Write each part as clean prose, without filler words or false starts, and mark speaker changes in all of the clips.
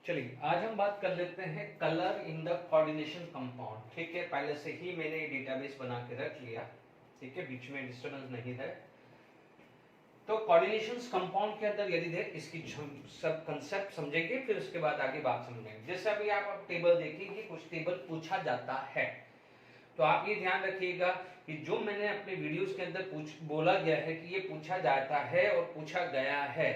Speaker 1: चलिए आज हम बात कर लेते हैं colour in the coordination compound. ठीक है, पहले से ही मैंने डेटाबेस बना के रख लिया। ठीक है, बीच में डिस्टर्बेंस नहीं है। तो कोऑर्डिनेशन कंपाउंड के अंदर यदि देख इसकी सब कंसेप्ट समझेंगे, फिर उसके बाद आगे बात समझेंगे। जैसे अभी आप टेबल देखिए, कुछ टेबल पूछा जाता है तो आप ये ध्यान रखिएगा कि जो मैंने अपने वीडियोस के अंदर बोला गया है कि ये पूछा जाता है और पूछा गया है,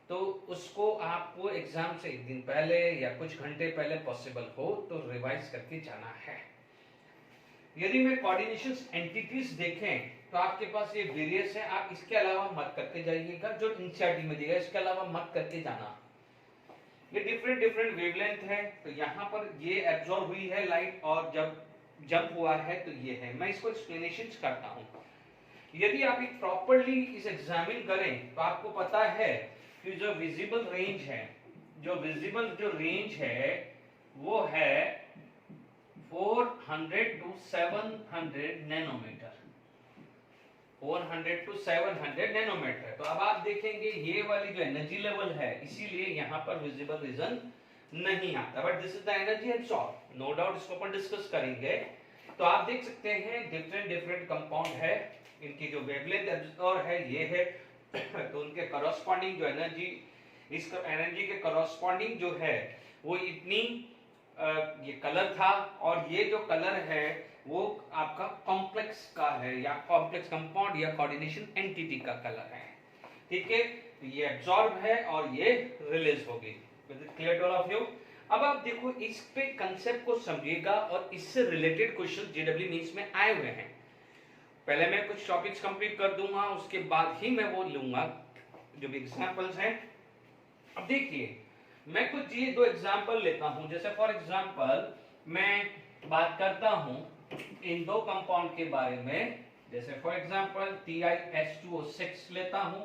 Speaker 1: तो उसको आपको एग्जाम से एक दिन पहले या कुछ घंटे पहले पॉसिबल हो तो रिवाइज करके जाना है। यदि मैं कोऑर्डिनेशन एंटिटीज देखें तो आपके पास ये वेरियस है, आप इसके अलावा मत करके जाइएगा। जो एनसीईआरटी में दिया है इसके अलावा मत करके जाना। ये डिफरेंट डिफरेंट वेवलेंथ है, तो यहाँ पर ये एब्जॉर्ब हुई है लाइट और जब जंप हुआ है तो ये है। मैं इसको एक्सप्लेनेशन करता हूँ। यदि आप एक प्रॉपरली इस एग्जामिन करें तो आपको पता है कि जो विजिबल रेंज है, जो रेंज है वो है 400 टू 700 नैनोमीटर। 400 to 700 nanometre. तो अब आप देखेंगे ये वाली जो एनर्जी लेवल है, इसीलिए यहाँ पर विजिबल रीजन नहीं आता, but this is the energy absorb. No doubt इसको अपन डिस्कस करेंगे। तो आप देख सकते हैं डिफरेंट डिफरेंट कंपाउंड है, इनकी जो वेवलेंथ और है ये है तो उनके करस्पॉन्डिंग जो एनर्जी, इस एनर्जी के करस्पॉन्डिंग जो है वो इतनी ये कलर था, और ये जो कलर है वो आपका कॉम्प्लेक्स का है या कॉम्प्लेक्स कंपाउंड या कोऑर्डिनेशन एंटिटी का कलर है। ठीक है, ये एब्सॉर्ब है और ये रिलीज होगी। Clear to all of you. अब आप देखो इस पे कंसेप्ट को समझिएगा और इससे रिलेटेड क्वेश्चन जेडब्ल्यू मींस में आए हुए हैं। पहले मैं कुछ टॉपिक्स कंप्लीट कर दूंगा, उसके बाद ही मैं वो लूंगा जो भी एग्जांपल्स हैं। अब देखिए मैं कुछ ये दो एग्जांपल लेता हूं। जैसे फॉर एग्जांपल मैं बात करता हूं इन दो कंपाउंड के बारे में। जैसे फॉर एग्जांपल TiH2O6 लेता हूं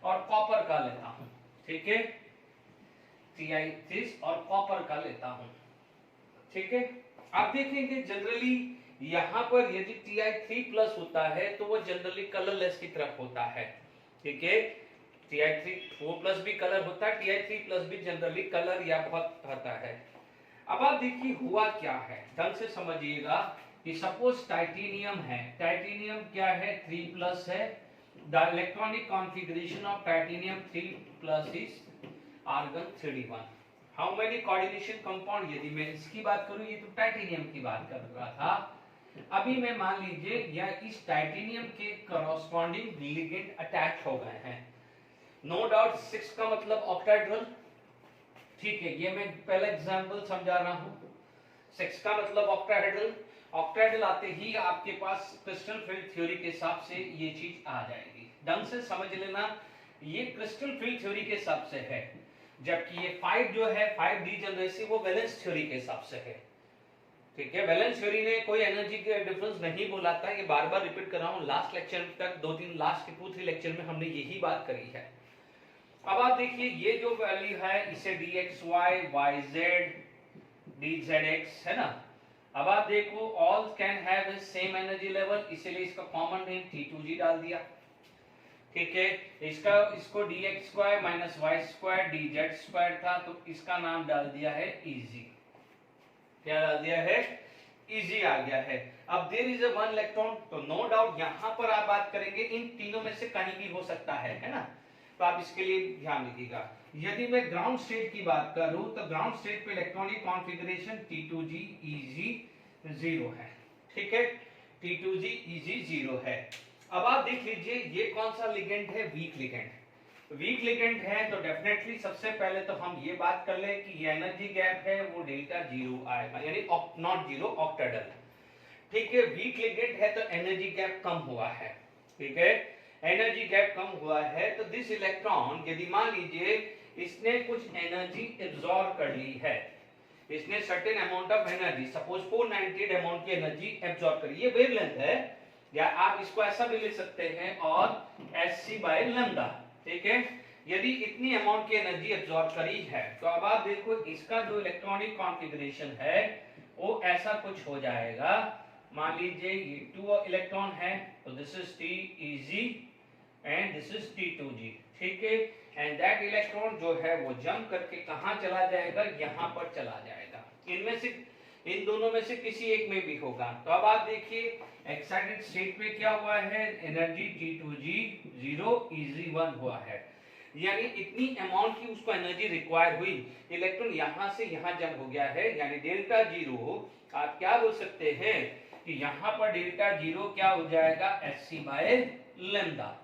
Speaker 1: और कॉपर का लेता हूं। ठीक है, Ti3 और कॉपर का लेता हूं। ठीक है, आप देखेंगे जनरली यहां पर यदि Ti3+ होता है तो वो जनरली कलरलेस की तरफ होता है। ठीक है, Ti3 भी कलर होता है, Ti3+ भी जनरली कलर या बहुत होता है। अब आप देखिए हुआ क्या है, ढंग से समझिएगा कि सपोज टाइटेनियम है। टाइटेनियम क्या है? 3+ है। The electronic configuration of titanium 3+ is argon 3d1। How many coordination compound? यदि मैं इसकी बात करूं, ये तो टाइटेनियम की बात कर रहा था। अभी मैं मान लीजिए या इस टाइटेनियम के कॉरस्पॉन्डिंग लिगेंड अटैच हो गए हैं। नो डाउट 6 का मतलब ऑक्टाहेड्रल। ठीक है, ये मैं पहला एग्जांपल समझा रहा हूं। 6 का मतलब ऑक्टाहेड्रल। ऑक्टाहेड्रल आते ही आपके पास क्रिस्टल फील्ड थ्योरी के हिसाब से ये चीज आ जाएगी। ढंग से समझ लेना, ये क्रिस्टल फील्ड थ्योरी के हिसाब से है, जबकि ये 5 जो है 5d जनरेसी वो वैलेंस थ्योरी के हिसाब से है। ठीक है, वैलेंस थ्योरी ने कोई एनर्जी के डिफरेंस नहीं बोला था। ये बार बार रिपीट कर रहा हूं, लास्ट लेक्चर तक 2-3 लास्ट के 2-3 लेक्चर में हमने यही बात करी है। अब आप देखिए ये जो वैल्यू है इसे dxy yz dzx है ना। अब आप देखो all can have same energy level, इसीलिए इसका कॉमन नेम T2g डाल दिया। ठीक है, इसको dx² y² dz² था तो इसका नाम डाल दिया है Eg। क्या डाल दिया है? Eg आ गया है। अब देयर इज अ 1 इलेक्ट्रॉन, तो नो डाउट यहां पर आप बात करेंगे इन तीनों में से कहीं भी हो सकता है ना। तो आप इसके लिए ध्यान रखिएगा। यदि मैं ग्राउंड स्टेट की बात करूं तो ग्राउंड स्टेट पे इलेक्ट्रॉनिक कॉन्फ़िगरेशन T2g Eg 0 है। ठीक है, T2g Eg 0 है। अब आप देख लीजिए ये कौन सा लिगेंड है? Weak ligand. वीक लिगेंड है तो डेफिनेटली सबसे पहले तो हम ये बात कर लें कि ये एनर्जी गैप है वो डेल्टा 0 आएगा, यानी नॉट 0 ऑक्टाहेड्रल। ठीक है, वीक लिगेंड है तो एनर्जी गैप कम हुआ है। ठीक है, एनर्जी गैप कम हुआ है तो दिस इलेक्ट्रॉन यदि मान लीजिए इसने कुछ एनर्जी एब्सॉर्ब कर ली है, इसने certain amount of energy suppose 498 amount की एनर्जी एब्सॉर्ब करी, ये वेवलेंथ है, या आप इसको ऐसा भी लिख सकते हैं और Sc/λ। ठीक है, यदि इतनी अमाउंट की एनर्जी एब्सॉर्ब करी है तो अब आप देखो इसका जो इलेक्ट्रॉनिक कॉन्फ़िगरेशन है वो ऐसा कुछ हो जाएगा। मान लीजिए ये 2 इलेक्ट्रॉन है तो this is T Eg and this is T2G, ठीक है। एंड दैट इलेक्ट्रॉन जो है वो जंप करके कहाँ चला जाएगा, यहाँ पर चला जाएगा। इनमें से, इन दोनों में से किसी एक में भी होगा। तो अब आप देखिए एक्साइटेड स्टेट में क्या हुआ है, एनर्जी T2G 0 Eg1 हुआ है, यानी इतनी अमाउंट की उसको एनर्जी रिक्वायर हुई, इलेक्ट्रॉन यहां से यहां जंप हो गया है, यानी डेल्टा जीरो आप क्या बोल सकते हैं कि यहां पर डेल्टा जीरो क्या हो जाएगा, Sc बाय लैम्डा।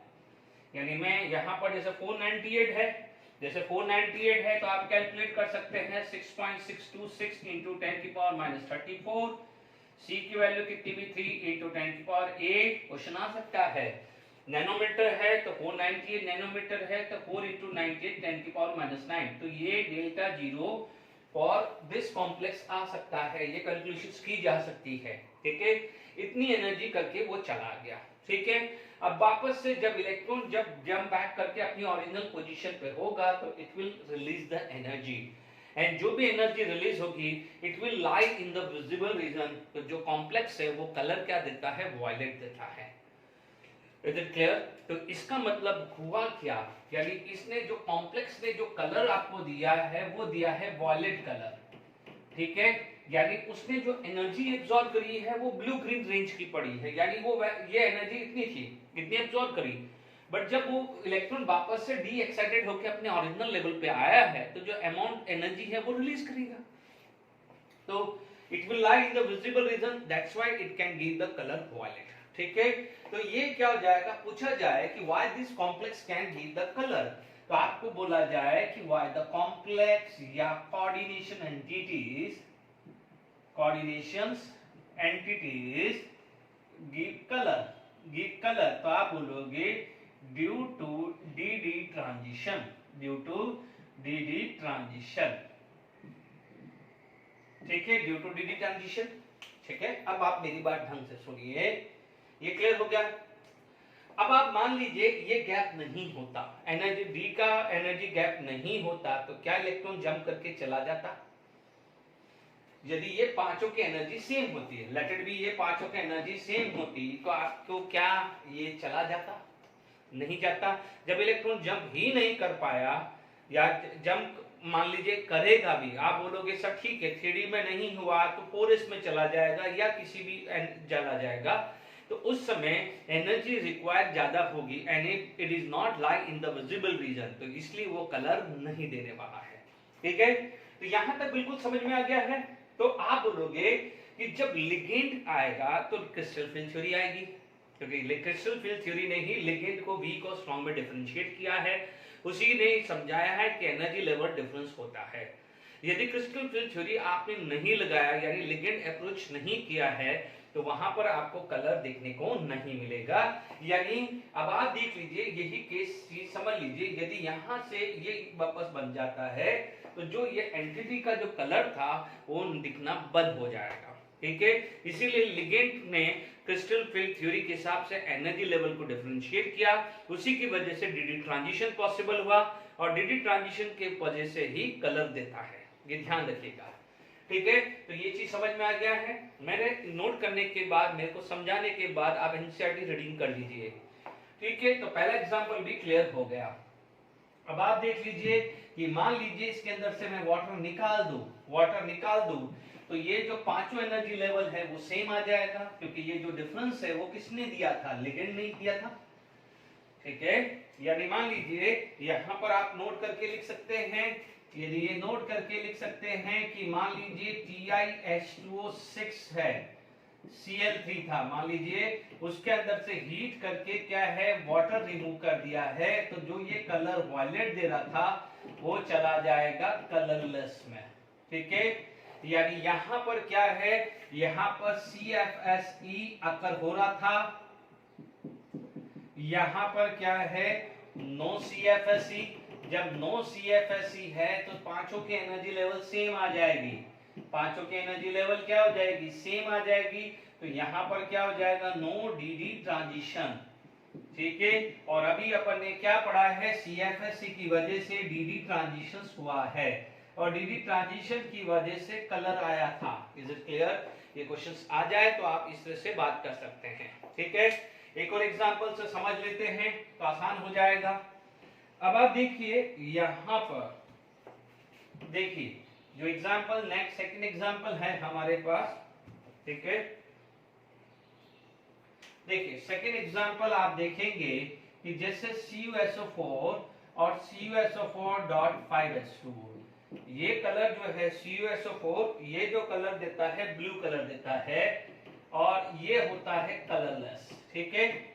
Speaker 1: यानी मैं यहां पर जैसे 498 है, जैसे 498 है तो आप कैलकुलेट कर सकते हैं 6.626 इंटू 10 की पावर माइनस 34, सी की वैल्यू कितनी भी 3 इंटू 10 की पावर 8। क्वेश्चन आ सकता है नैनोमीटर है तो 498 नैनोमीटर है तो 4 इंटू 98 10 की पावर माइनस 9, तो ये delta zero for this complex आ सकता है, ये कैलकुलेशंस की जा सकती है, ठीक है। इतनी एनर्जी करके वो चला गया, ठीक है। अब वापस से जब इलेक्ट्रॉन जब जंप बैक करके अपनी ओरिजिनल पोजीशन पे होगा तो it will release the energy, and जो भी एनर्जी रिलीज होगी it will lie in the visible reason. तो जो कॉम्प्लेक्स है वो कलर क्या देता है, वायलेट देता है। Is it clear? तो इसका मतलब हुआ क्या, यानी इसने जो कॉम्प्लेक्स ने जो कलर आपको दिया है वो दिया है वायलेट कलर, ठीक है। यानी उसने जो एनर्जी एब्सॉर्ब करी है वो ब्लू ग्रीन रेंज की पड़ी है, यानी वो ये एनर्जी इतनी थी, इतनी एब्सॉर्ब करी, बट जब वो इलेक्ट्रॉन वापस से डी एक्साइटेड होकर अपने ओरिजिनल लेवल पे आया है तो जो अमाउंट एनर्जी है वो रिलीज करेगा, तो it will lie in the visible region, that's why it can give the colour violet, ठीक है। तो ये क्या हो जाएगा, पूछा जाए कि why this complex can give the colour, तो आपको बोला जाए कि व्हाई द कॉम्प्लेक्स या coordination entities, coordinations entities give colour, तो आप बोलोगे due to d transition, due to d transition, ठीक है, ड्यू टू डी ट्रांजिशन, ठीक है। अब आप मेरी बात ढंग से सुनिए, ये क्लियर हो गया। अब आप मान लीजिए ये गैप नहीं होता, एनर्जी डी का एनर्जी गैप नहीं होता तो क्या इलेक्ट्रॉन जंप करके चला जाता? यदि ये पांचों की एनर्जी सेम होती है, लेट इट बी ये पांचों की एनर्जी सेम होती तो आपको क्या ये चला जाता? नहीं जाता। जब इलेक्ट्रॉन जंप ही नहीं कर पाया या जंप मान लीजिए करेगा भी, आप बोलोगे सर ठीक है 3D में नहीं हुआ तो 4s में चला जाएगा या किसी भी चला जाएगा, तो उस समय एनर्जी रिक्वायर्ड ज्यादा होगी and it is not lie in the visible reason, तो इसलिए वो कलर नहीं देने वाला है, ठीक है। तो यहां तक बिल्कुल समझ में आ गया है। तो आप बोलोगे कि जब लिगेंड आएगा तो क्रिस्टल फील्ड थ्योरी आएगी, क्योंकि क्रिस्टल फील्ड थ्योरी ने ही लिगेंड को वीक और स्ट्रॉन्ग में डिफरेंशिएट किया है, उसी ने समझाया है कि एनर्जी लेवल डिफरेंस होता है। यदि क्रिस्टल फील्ड थ्योरी आपने नहीं लगाया यानी लिगेंड अप्रोच नहीं किया है तो वहां पर आपको कलर देखने को नहीं मिलेगा। यानी अब आप देख लीजिए यही केस चीज समझ लीजिए, यदि यहां से ये वापस बन जाता है तो जो ये एंटिटी का जो कलर था वो दिखना बंद हो जाएगा, ठीक है। इसीलिए लिगेंड ने क्रिस्टल फील्ड थ्योरी के हिसाब से एनर्जी लेवल को डिफरेंशिएट किया, उसी की वजह से डी ट्रांजिशन पॉसिबल हुआ और डी ट्रांजिशन के वजह से ही कलर देता है, ये ध्यान रखिएगा, ठीक है। तो ये चीज समझ में आ गया है। मैंने नोट करने के बाद, मेरे को समझाने के बाद आप एनसीईआरटी रीडिंग कर लीजिए, ठीक है। तो पहला एग्जांपल भी क्लियर हो गया। अब आप देख लीजिए कि मान लीजिए इसके अंदर से मैं वाटर निकाल दूं तो ये जो पांचों एनर्जी लेवल है वो सेम आ जाएगा, क्योंकि ये जो डिफरेंस है वो किसने दिया था, लिगेंड ने दिया था, ठीक है। यानी मान लीजिए यहां पर आप नोट करके लिख सकते हैं, यदि ये नोट करके लिख सकते हैं कि मान लीजिए TiH2O6 है, Cl3 था, मान लीजिए उसके अंदर से हीट करके क्या है वाटर रिमूव कर दिया है, तो जो ये कलर वायलेट दे रहा था वो चला जाएगा कलरलेस में, ठीक है। यानी यहां पर क्या है, यहां पर CFSE अकर हो रहा था, यहां पर क्या है नो CFSE, जब नो CFSE है तो पांचों की एनर्जी लेवल सेम आ जाएगी, पांचों की एनर्जी लेवल क्या हो जाएगी, सेम आ जाएगी, तो यहां पर क्या हो जाएगा नो डी ट्रांजिशन, ठीक है। और अभी अपन ने क्या पढ़ा है, CFSE की वजह से डी ट्रांजिशन हुआ है और डी ट्रांजिशन की वजह से कलर आया था। Is it clear? ये क्वेश्चंस आ जाए तो आप इस तरह से बात कर सकते हैं, ठीक है। एक और एग्जांपल से समझ लेते हैं तो आसान हो जाएगा। अब आप देखिए यहां पर, देखिए जो एग्जांपल नेक्स्ट सेकंड एग्जांपल है हमारे पास, ठीक है। देखिए सेकंड एग्जांपल आप देखेंगे कि जैसे CuSO4 और CuSO4.5H2, ये कलर जो है CuSO4, ये जो कलर देता है ब्लू कलर देता है और ये होता है कलरलेस, ठीक है।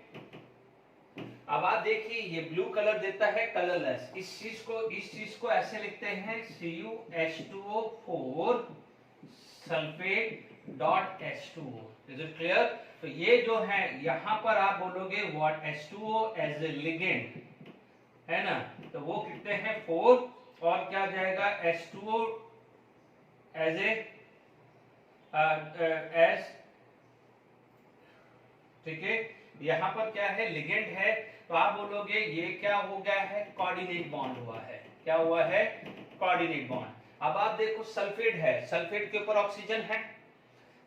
Speaker 1: अब आप देखिए ये ब्लू कलर देता है कलरलेस, इस चीज को ऐसे लिखते हैं CuH2O4 सल्फेट.H2O। Is it clear? तो ये जो है यहां पर आप बोलोगे what H2O as a ligand, है ना, तो वो कितने हैं 4, और क्या जाएगा H2O एज ए एज, ठीक है, यहां पर क्या है लिगेंड है, तो आप बोलोगे ये क्या हो गया है कोऑर्डिनेट बॉन्ड हुआ है। क्या हुआ है? Coordinate bond. अब आप देखो सल्फेट है, सल्फेट के ऊपर ऑक्सीजन है,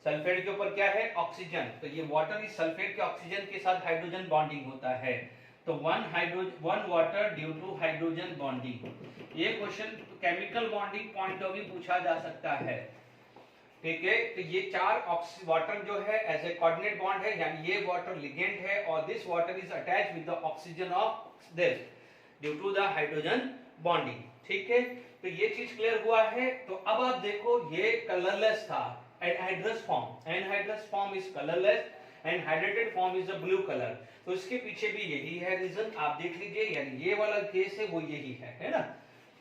Speaker 1: सल्फेट के ऊपर क्या है ऑक्सीजन, तो ये वाटर इस सल्फेट के ऑक्सीजन के साथ हाइड्रोजन बॉन्डिंग होता है, तो one water due to hydrogen bonding. ये question chemical bonding point of view पूछा जा सकता है, ठीक है। तो ये 4 वाटर जो है एज ए कोऑर्डिनेट बॉन्ड है, यानी ये वाटर लिगेंड है और this water is attached with the oxygen of this due to the hydrogen bonding, ठीक है। तो ये चीज क्लियर हुआ है। तो अब आप देखो ये कलरलेस था, anhydrous form is colourless and hydrated form is a blue colour, तो इसके पीछे भी यही है रीजन, आप देख लीजिए, यानी ये वाला केस है वो यही है ना।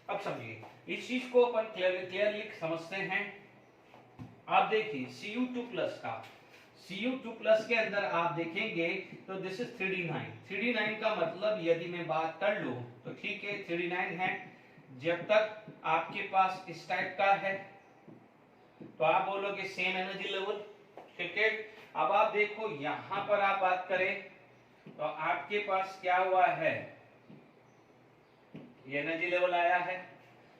Speaker 1: अब समझिए इस चीज को अपन क्लियरली समझते हैं। आप देखिए Cu2+ का, Cu2+ के अंदर आप देखेंगे तो दिस इज 3D9, 3D9 का मतलब यदि मैं बात कर लूं तो ठीक है 3D9 है, जब तक आपके पास इस टाइप का है तो आप बोलोगे सेम एनर्जी लेवल, ठीक है। अब आप देखो यहां पर आप बात करें तो आपके पास क्या हुआ है, ये एनर्जी लेवल आया है,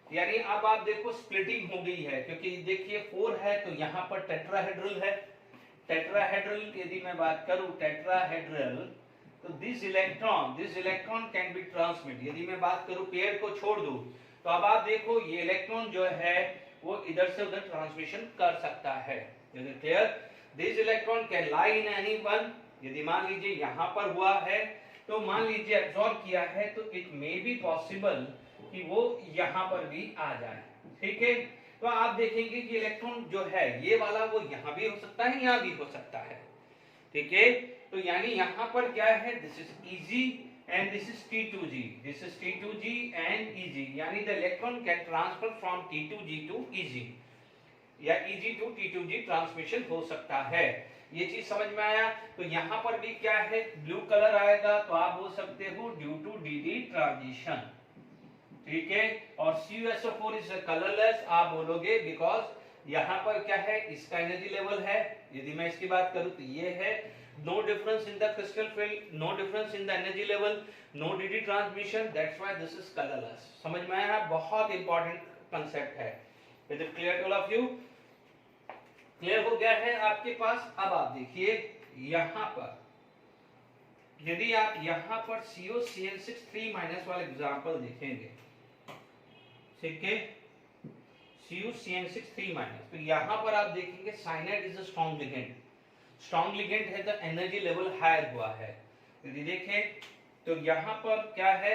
Speaker 1: यानी अब आप देखो स्प्लिटिंग हो गई है, क्योंकि देखिए 4 है तो यहाँ पर टेट्राहेड्रल है, टेट्राहेड्रल यदि मैं बात करूं टेट्राहेड्रल, तो this electron can be transmit, यदि मैं बात करूं पेयर को छोड़ दूं तो अब आप देखो ये इलेक्ट्रॉन जो है वो इधर से उधर ट्रांसमिशन कर सकता है, clear. This electron can lie in any one, यदि मान लीजिए यहाँ पर हुआ है तो मान लीजिए एब्सॉर्ब किया है तो इट मे बी पॉसिबल कि वो यहाँ पर भी आ जाए, ठीक है। तो आप देखेंगे कि इलेक्ट्रॉन जो है ये वाला वो यहाँ भी हो सकता है, यहाँ भी हो सकता है, ठीक है। तो यानी यहाँ पर क्या है, this is Eg and this is T2G, this is T2G and Eg, यानी the electron can transfer from T2G to Eg या Eg टू T2G ट्रांसमिशन हो सकता है। ये चीज समझ में आया। तो यहाँ पर भी क्या है ब्लू कलर आएगा, तो आप बोल सकते हो ड्यू टू dd ट्रांजिशन, ठीक है। और CuSO4 इज कलरलेस, आप बोलोगे बिकॉज यहाँ पर क्या है इसका एनर्जी लेवल है, यदि मैं इसकी बात करूं तो ये है, no difference in the crystal field, no difference in the energy level, no dd transmission, that's why this is colourless. समझ में आया? बहुत इंपॉर्टेंट कांसेप्ट है। Is it clear to all of you? Clear हो गया है आपके पास? अब आप देखिए यहाँ पर यदि आप यहाँ पर CuCN6 3- वाला एग्जांपल देखेंगे, ठीक है, CuCN6 3-, तो यहाँ पर आप देखेंगे cyanide is a strong ligand, strong ligand है तो एनर्जी लेवल हायर हुआ है। यदि देखें तो यहाँ पर क्या है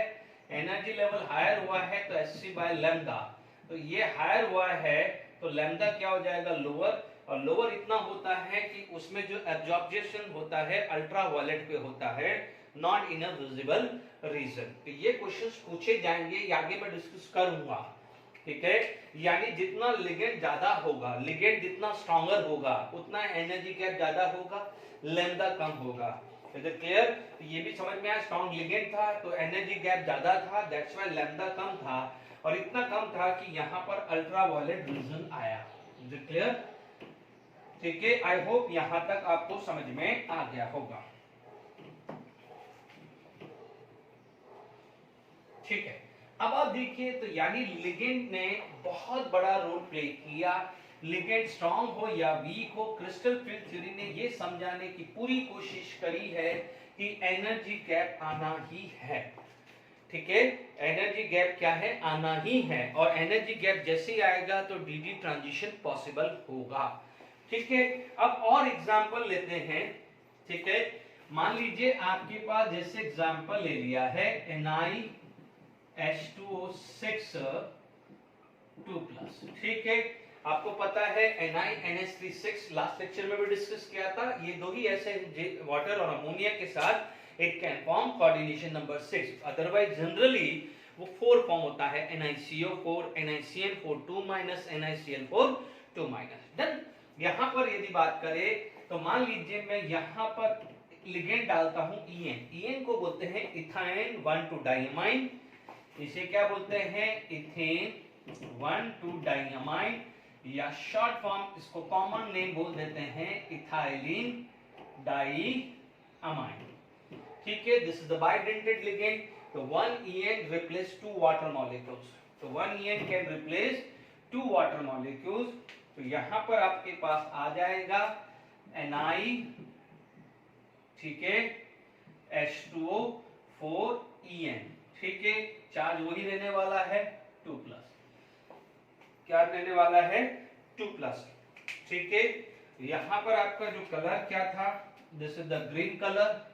Speaker 1: एनर्जी लेवल हायर हुआ है तो Hc/λ, तो ये हायर हुआ है तो लैम्डा क्या हो जाएगा लोअर, और लोअर इतना होता है कि उसमें जो एब्जॉर्प्शन होता है अल्ट्रावायलेट पे होता है, not in a visible region. तो ये क्वेश्चंस पूछे जाएंगे, आगे मैं डिस्कस करूंगा, ठीक है। यानी जितना लिगेंड ज्यादा होगा, लिगेंड जितना स्ट्रॉन्गर होगा उतना एनर्जी गैप ज्यादा होगा, लैम्डा कम होगा। Is it clear? तो ये भी समझ में आया, स्ट्रॉन्ग लिगेंड था तो एनर्जी गैप ज्यादा था, दैट्स व्हाई लैम्डा कम था, और इतना कम था कि यहाँ पर अल्ट्रावायलेट रीजन आया। Is it clear? ठीक है, आई होप यहां तक आपको समझ में आ गया होगा, ठीक है। अब आप देखिए तो यानी लिगेंड ने बहुत बड़ा रोल प्ले किया, लिगेंड स्ट्रांग हो या वीक हो, क्रिस्टल फील्ड थ्योरी ने ये समझाने की पूरी कोशिश करी है कि एनर्जी गैप आना ही है। ठीक है, एनर्जी गैप क्या है, आना ही है, और एनर्जी गैप जैसे ही आएगा तो डीडी ट्रांजिशन पॉसिबल होगा। ठीक है, अब और एग्जांपल लेते हैं। ठीक है, मान लीजिए आपके पास जैसे एग्जांपल ले लिया है NiH2O6 2+। ठीक है, आपको पता है NiNH3 लास्ट लेक्चर में भी डिस्कस किया था। ये दो ही ऐसे वाटर और अमोनिया के साथ it can form coordination number 6। Otherwise generally वो 4 फॉर्म होता है, NiCO4, NiCN4 2- NiCl4 2-। देन यहां पर यदि बात करें तो मान लीजिए मैं यहां पर लिगेंड डालता हूं EN को बोलते हैं इथाइन 1,2-डाइअमाइन। इसे क्या बोलते हैं, इथेन 1,2-डाइअमाइन, या शॉर्ट फॉर्म इसको कॉमन नेम बोल देते हैं इथाइलिन डाइअमाइन। ठीक है, this is the bidentate ligand. तो 1 EN रिप्लेस 2 वाटर मॉलिक्यूल्स। तो 1 EN can replace 2 water molecules. तो यहां पर आपके पास आ जाएगा Ni, ठीक है, H2O4 En। ठीक है, चार्ज वही रहने वाला है 2+। क्या रहने वाला है, 2+। ठीक है, यहां पर आपका जो कलर क्या था, this is the green colour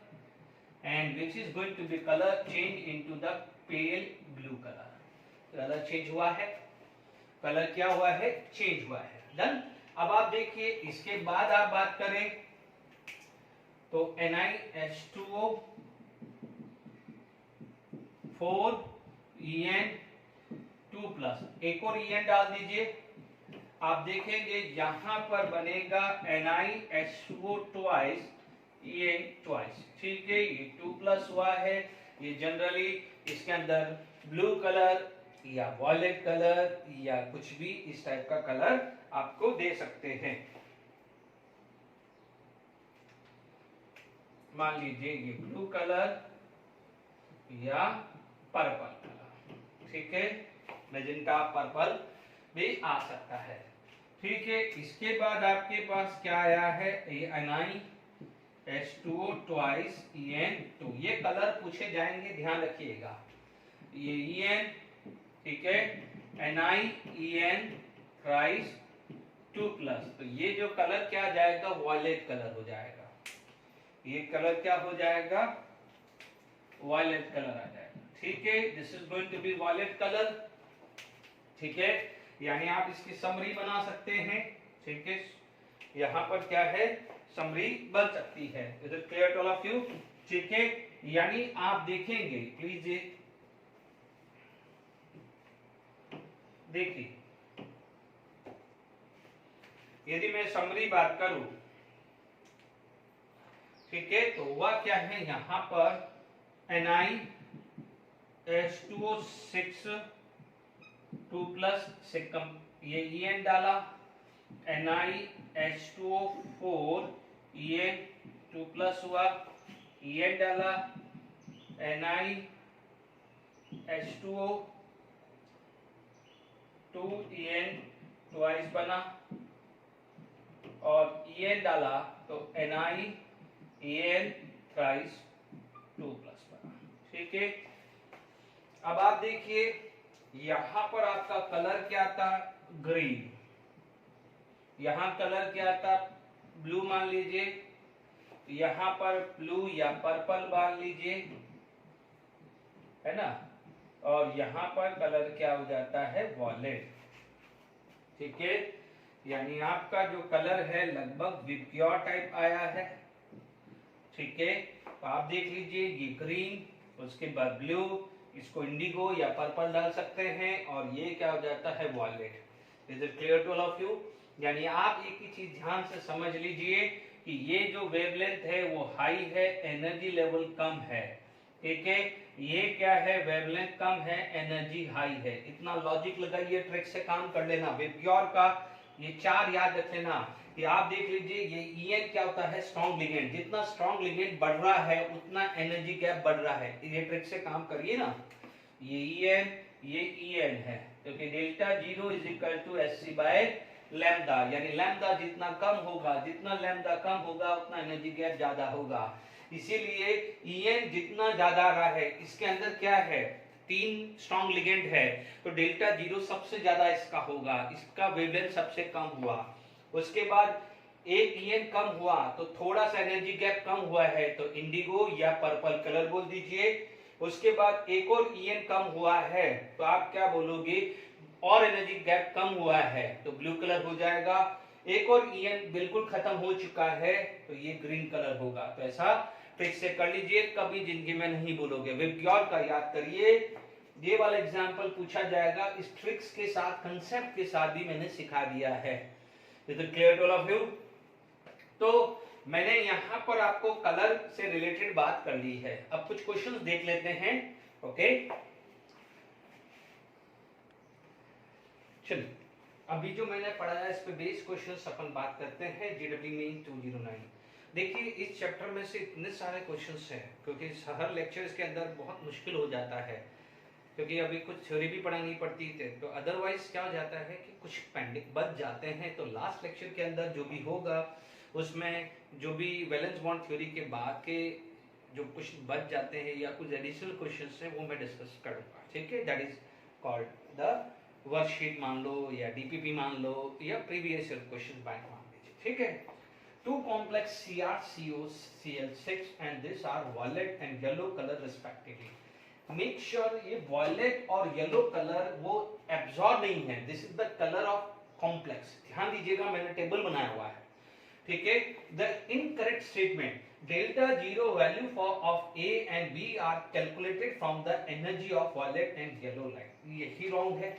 Speaker 1: and which is going to be colour change into the pale blue colour. Colour change हुआ है, कलर क्या हुआ है, चेंज हुआ है। डन। अब आप देखिए इसके बाद आप बात करें तो NiH2O4 En2+, एक और En डाल दीजिए। आप देखेंगे यहां पर बनेगा NiH2O twice En twice। ठीक है, ये 2+ हुआ है। ये जनरली इसके अंदर ब्लू कलर या वॉयलेट कलर या कुछ भी इस टाइप का कलर आपको दे सकते हैं। मान लीजिए ये ब्लू कलर या पर्पल कलर। ठीक है, मैजेंटा पर्पल भी आ सकता है। ठीक है, इसके बाद आपके पास क्या आया है, NiH2O twice En2। ये कलर पूछे जाएंगे, ध्यान रखिएगा। ये En, ठीक है, NiEN thrice 2+। तो ये जो कलर क्या आ जाएगा, वॉयलेट कलर हो जाएगा। ये कलर क्या हो जाएगा, वॉयलेट कलर आ जाएगा। ठीक है, this is going to be violet colour. ठीक है, यानी आप इसकी समरी बना सकते हैं। ठीक है, यहां पर क्या है, समरी बन सकती है। Is it clear to all of you? ठीक है, यानी आप देखेंगे, प्लीज देखिए, यदि मैं समरी बात करूं, ठीक है, तो वह क्या है, यहां पर NiH2O6 2+ से कम ये En डाला, NiH2O4 En 2+ हुआ, En डाला, NiH2O 2En ट्वाइस बना, और En डाला तो NiEN थ्राइस 2+ बना। ठीक है, अब आप देखिए यहां पर आपका कलर क्या था, ग्रीन। यहां कलर क्या था, ब्लू मान लीजिए। यहां पर ब्लू या पर्पल मान लीजिए, है ना, और यहां पर कलर क्या हो जाता है, वॉयलेट। ठीक है, यानी आपका जो कलर है लगभग विबग्योर टाइप आया है। ठीक है, तो आप देख लीजिए ये ग्रीन, उसके बाद ब्लू, इसको इंडिगो या पर्पल डाल सकते हैं, और ये क्या हो जाता है, violet. Is it clear to all of you? यानी आप एक ही चीज ध्यान से समझ लीजिए कि ये जो वेवलेंथ है वो हाई है, एनर्जी लेवल कम है। ठीक है, ये क्या है, वेवलेंथ कम है, एनर्जी हाई है। इतना लॉजिक लगाइए, ट्रिक से काम कर लेना। विबग्योर का ये 4 याद रख लेना कि आप देख लीजिए ये EN क्या होता है, स्ट्रॉन्ग लिगेंड। जितना स्ट्रॉन्ग लिगेंड बढ़ रहा है उतना एनर्जी गैप बढ़ रहा है। ये ट्रिक से काम करिए ना। ये EN, ये EN है, क्योंकि delta 0 is equal to SC by lambda, यानी लैम्डा जितना कम होगा, जितना लैम्डा कम होगा उतना एनर्जी गैप ज्यादा होगा। इसीलिए En जितना ज्यादा आ रहा है, इसके अंदर क्या है, 3 स्ट्रॉन्ग लिगेंड है, तो डेल्टा जीरो सबसे ज्यादा इसका होगा, इसका वेवलेंथ सबसे कम हुआ। उसके बाद एक En कम हुआ तो थोड़ा सा एनर्जी गैप कम हुआ है, तो इंडिगो या पर्पल कलर बोल दीजिए। उसके बाद एक और En कम हुआ है तो आप क्या बोलोगे, और एनर्जी गैप कम हुआ है तो ब्लू कलर हो जाएगा। एक और En बिल्कुल खत्म हो चुका है तो ये ग्रीन कलर होगा। तो ऐसा ट्रिक से कर लीजिए, कभी जिंदगी में नहीं भूलोगे। विबग्योर का याद करिए, ये वाला एग्जांपल पूछा जाएगा, इस ट्रिक्स के साथ, कंसेप्ट के साथ भी मैंने सिखा दिया है। Is it clear to all of you? तो मैंने यहाँ पर आपको कलर से रिलेटेड बात कर ली है। अब कुछ क्वेश्चंस देख लेते हैं। ओके, चलिए अभी जो मैंने पढ़ाया इस पे बेस क्वेश्चंस अपन बात करते हैं। GW main 209। देखिए इस चैप्टर में से इतने सारे क्वेश्चंस हैं, क्योंकि हर लेक्चर के अंदर बहुत मुश्किल हो जाता है, क्योंकि अभी कुछ थ्योरी भी पढ़ानी पड़ती है। तो अदरवाइज क्या हो जाता है कि कुछ पेंडिंग बच जाते हैं, तो लास्ट लेक्चर के अंदर जो भी होगा उसमें जो भी वैलेंस बॉन्ड थ्योरी के बाद के जो कुछ बच जाते हैं या कुछ एडिशनल क्वेश्चंस हैं वो मैं डिस्कस करूंगा। ठीक है, that is called the worksheet मान लो या डीपीपी मान लो या प्रीवियस ईयर क्वेश्चन बैंक मान लीजिए। ठीक है, 2 complex CrCOCl6 and these are violet and yellow color respectively. Make sure ये violet और yellow color वो absorb नहीं है। This is the color of complex. ध्यान दीजिएगा, मैंने टेबल बनाया हुआ है। ठीक है, the incorrect statement delta zero value for of A and B are calculated from the energy of violet and yellow light. यही wrong है।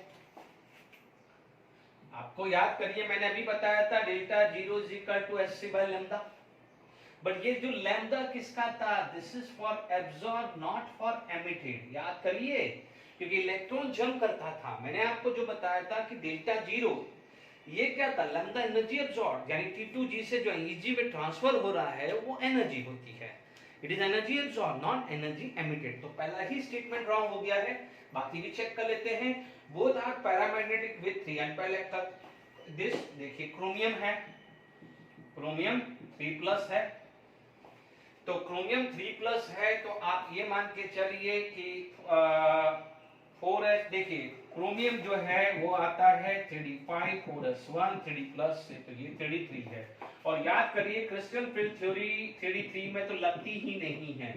Speaker 1: आपको याद करिए, मैंने अभी बताया था delta zero is equal to H by lambda, but ये जो लैम्डा किसका था, this is for absorb not for emitted. याद करिए, क्योंकि इलेक्ट्रॉन जंप करता था। मैंने आपको जो बताया था कि डेल्टा जीरो ये क्या था, लैम्डा एनर्जी एब्जॉर्ब, यानी T2G से जो Eg में ट्रांसफर हो रहा है वो एनर्जी होती है। It is energy absorb not energy emitted. तो पहला ही स्टेटमेंट रॉन्ग हो गया है, बाकी भी चेक कर लेते हैं। Both are paramagnetic with 3 and पहले दिस देखिए क्रोमियम है, क्रोमियम 3+ है, तो क्रोमियम 3+ है तो आप ये मान के चलिए कि 4s, देखिए क्रोमियम जो है वो आता है 3d5 4s1 3d+ से, तो ये 3d3 है। और याद करिए क्रिस्टल फील्ड थ्योरी 3d3 में तो लगती ही नहीं है,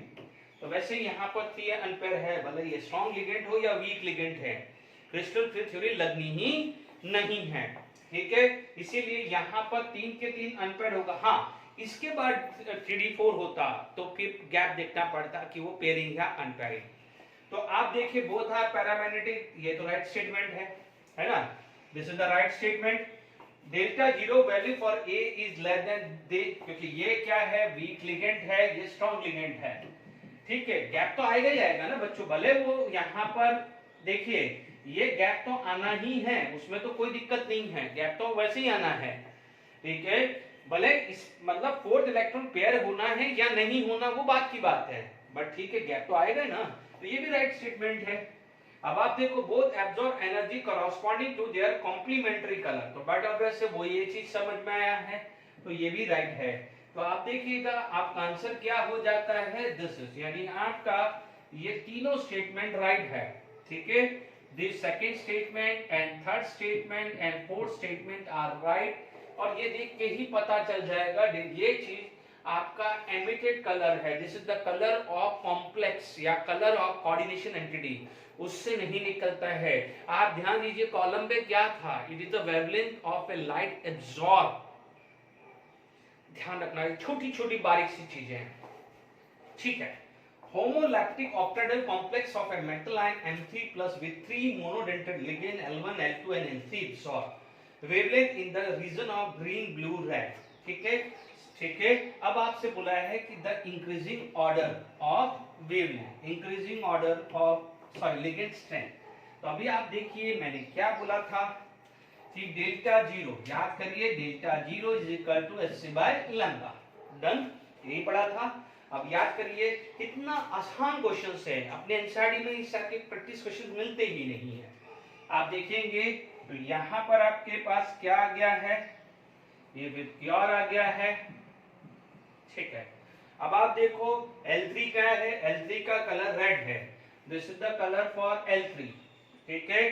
Speaker 1: तो वैसे यहाँ पर 3 अनपेयर है, भले ये स्ट्रॉन्ग लिगेंड हो या वीक लिगेंड है, क्रिस्टल फील्ड थ्योरी लगनी ही नहीं है। ठीक है, इसीलिए यहाँ पर 3 के 3 अनपेयर होगा। हाँ, इसके बाद 3d4 होता तो फिर गैप देखना पड़ता कि वो पेयरिंग या अनपेयरिंग। तो आप देखिए बोथ आर पैरामैग्नेटिक, ये तो राइट स्टेटमेंट है ना, this is the right statement. Delta zero value for A is less than they, क्योंकि ये क्या है, वीक लिगेंड है, ये स्ट्रॉन्ग लिगेंड है। ठीक है, गैप तो आएगा ही आएगा ना बच्चों, भले वो यहाँ पर देखिए ये गैप तो आना ही है, उसमें तो कोई दिक्कत नहीं है, गैप तो वैसे ही आना है। ठीक है, भले इस मतलब 4th इलेक्ट्रॉन पेयर होना है या नहीं होना वो बात की बात है, बट ठीक है गैप तो आएगा ना, तो ये भी राइट स्टेटमेंट है। अब आप देखो both absorb energy corresponding to their complementary colour, तो बट ऑब्वियस से वो ये चीज समझ में आया है, तो ये भी राइट है। तो आप देखिएगा आपका आंसर क्या हो जाता है, दिस इज, यानी आपका ये तीनों स्टेटमेंट राइट है। ठीक है, this second statement and third statement and fourth statement are right. और ये देख के ही पता चल जाएगा ये चीज आपका एमिटेड कलर है, this is the colour of complex या कलर ऑफ कोऑर्डिनेशन एंटिटी, उससे नहीं निकलता है। आप ध्यान दीजिए कॉलम में क्या था, it is the wavelength of A light absorb. ध्यान रखना, छोटी छोटी बारीक सी चीजें हैं। ठीक है, homolactic octahedral complex of a metal ion M3+ with 3 monodentate ligand L1 L2 and L3 absorb wavelength in the region of green blue red। ठीक है, ठीक है, अब आपसे बोला है कि the increasing order of wavelength, increasing order of ligand strength. तो अभी आप देखिए मैंने क्या बोला था कि डेल्टा जीरो, याद करिए delta zero is equal to H by lambda, done, यही पढ़ा था। अब याद करिए कितना आसान क्वेश्चन है, अपने एनसीईआरटी में इस तरह के प्रैक्टिस क्वेश्चन मिलते ही नहीं है। आप देखेंगे तो यहाँ पर आपके पास क्या आ गया है, ये विबग्योर आ गया है। ठीक है, अब आप देखो L3 क्या है, L3 का कलर रेड है, this is the colour for L3, ठीक है।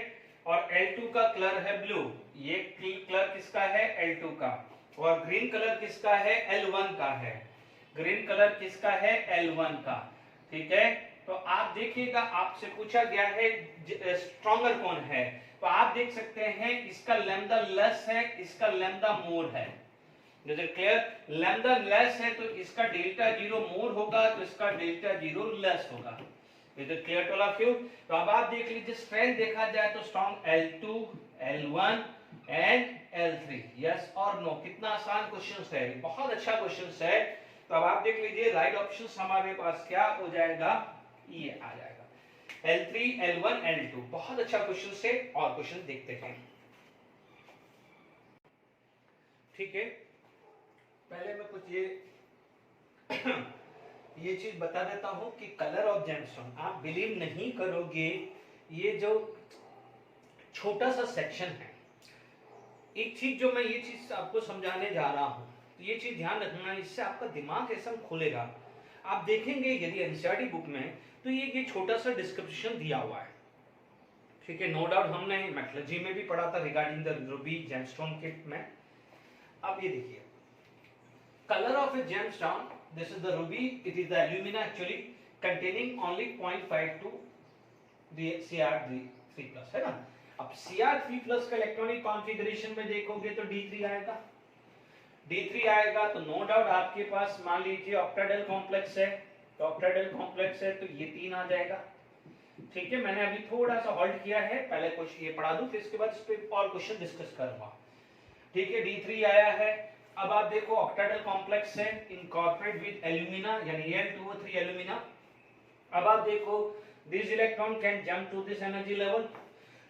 Speaker 1: और L2 का कलर है ब्लू, ये कलर किसका है, L2 का। और ग्रीन कलर किसका है, L1 का है, ग्रीन कलर किसका है, L1 का, ठीक है। तो आप देखिएगा आपसे पूछा गया है स्ट्रॉन्गर कौन है, तो आप देख सकते हैं इसका लैम्डा लेस है, इसका लैम्डा मोर है। क्लियर, लैम्डा लेस है तो इसका डेल्टा जीरो मोर होगा, तो इसका डेल्टा जीरो लेस होगा। Is it clear to all of you? तो अब आप देख लीजिए स्ट्रेंथ देखा जाए तो strong L2, L1 and L3, yes और नो। कितना आसान क्वेश्चन है, बहुत अच्छा क्वेश्चन है। तो अब आप देख लीजिए राइट ऑप्शन हमारे पास क्या हो जाएगा, ये आ जाएगा L3, L1, L2। बहुत अच्छा क्वेश्चन है, और क्वेश्चन देखते हैं, ठीक है। पहले मैं कुछ ये चीज बता देता हूं कि कलर ऑफ जेमस्टोन, आप बिलीव नहीं करोगे, ये जो छोटा सा सेक्शन है, एक चीज जो मैं ये चीज आपको समझाने जा रहा हूं, तो ये चीज ध्यान रखना, इससे आपका दिमाग ऐसा खुलेगा। आप देखेंगे यदि एनसीईआरटी बुक में, तो ये छोटा सा डिस्क्रिप्शन दिया हुआ है, ठीक है। नो डाउट हमने मैथोलॉजी में भी पढ़ा था regarding the Ruby gemstone kit में। अब ये देखिए, color of a gemstone, this is the ruby, it is the alumina actually containing only 0.52 the Cr3 plus, है ना। अब Cr3 plus का इलेक्ट्रॉनिक कॉन्फ़िगरेशन में देखोगे तो D3 आएगा, D3 आएगा तो नो डाउट आपके पास मान लीजिए ऑक्टाडेल कॉम्प्लेक्स है, तो ऑक्टाडेल कॉम्प्लेक्स है तो ये 3 आ जाएगा, ठीक है। मैंने अभी थोड़ा सा होल्ड किया है, पहले कुछ ये पढ़ा दूं, फिर इसके बाद इस पे और क्वेश्चन डिस्कस करूंगा, ठीक है। D3 आया है। अब आप देखो ऑक्टाडेल कॉम्प्लेक्स है इनकॉर्पोरेट विद एल्यूमिना, यानी Al2O3 एल्यूमिना। अब आप देखो this electron can jump to this energy level,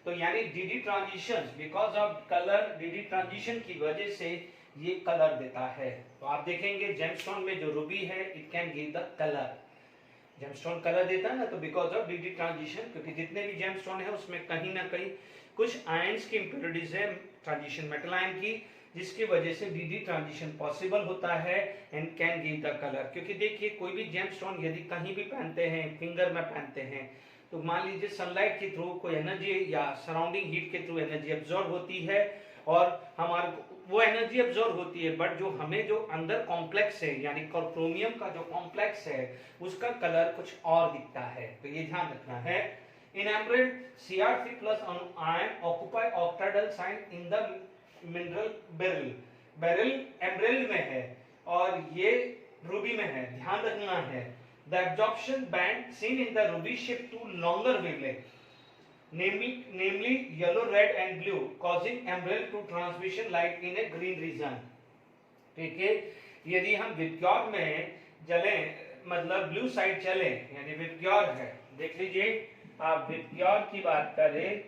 Speaker 1: तो यानी dd transitions, because of colour, dd transition की वजह से ये कलर देता है। तो आप देखेंगे जेमस्टोन में जो रूबी है it can give the colour, gemstone colour देता है ना, तो बिकॉज ऑफ dd ट्रांजिशन, क्योंकि जितने भी जेमस्टोन है उसमें कहीं ना कहीं कुछ आयंस की इंप्योरिटीज है, ट्रांजिशन मेटल आयन की, जिसकी वजह से dd ट्रांजिशन पॉसिबल होता है and can give the colour. क्योंकि देखिए कोई भी जेमस्टोन यदि कहीं भी पहनते हैं, फिंगर में पहनते हैं, तो मान लीजिए सनलाइट के थ्रू कोई एनर्जी या सराउंडिंग हीट के थ्रू एनर्जी एब्जॉर्ब होती है, और हमारे वो एनर्जी एब्जॉर्ब होती है, बट जो हमें जो अंदर कॉम्प्लेक्स है, यानी क्रोमियम का जो कॉम्प्लेक्स है, उसका कलर कुछ और दिखता है, तो ये ध्यान रखना है। In emerald, Cr3 plus ion occupy octadal sign in the mineral beryl, beryl emerald में है और ये रूबी में है, ध्यान रखना है। The absorption band seen in the ruby shift to longer wavelength, namely yellow, red and blue, causing emerald to transmission light in a green region, ठीक है। यदि हम विप्योर में जले, मतलब ब्लू साइड चले, यानी विप्योर है, देख लीजिए आप विप्योर की बात करें,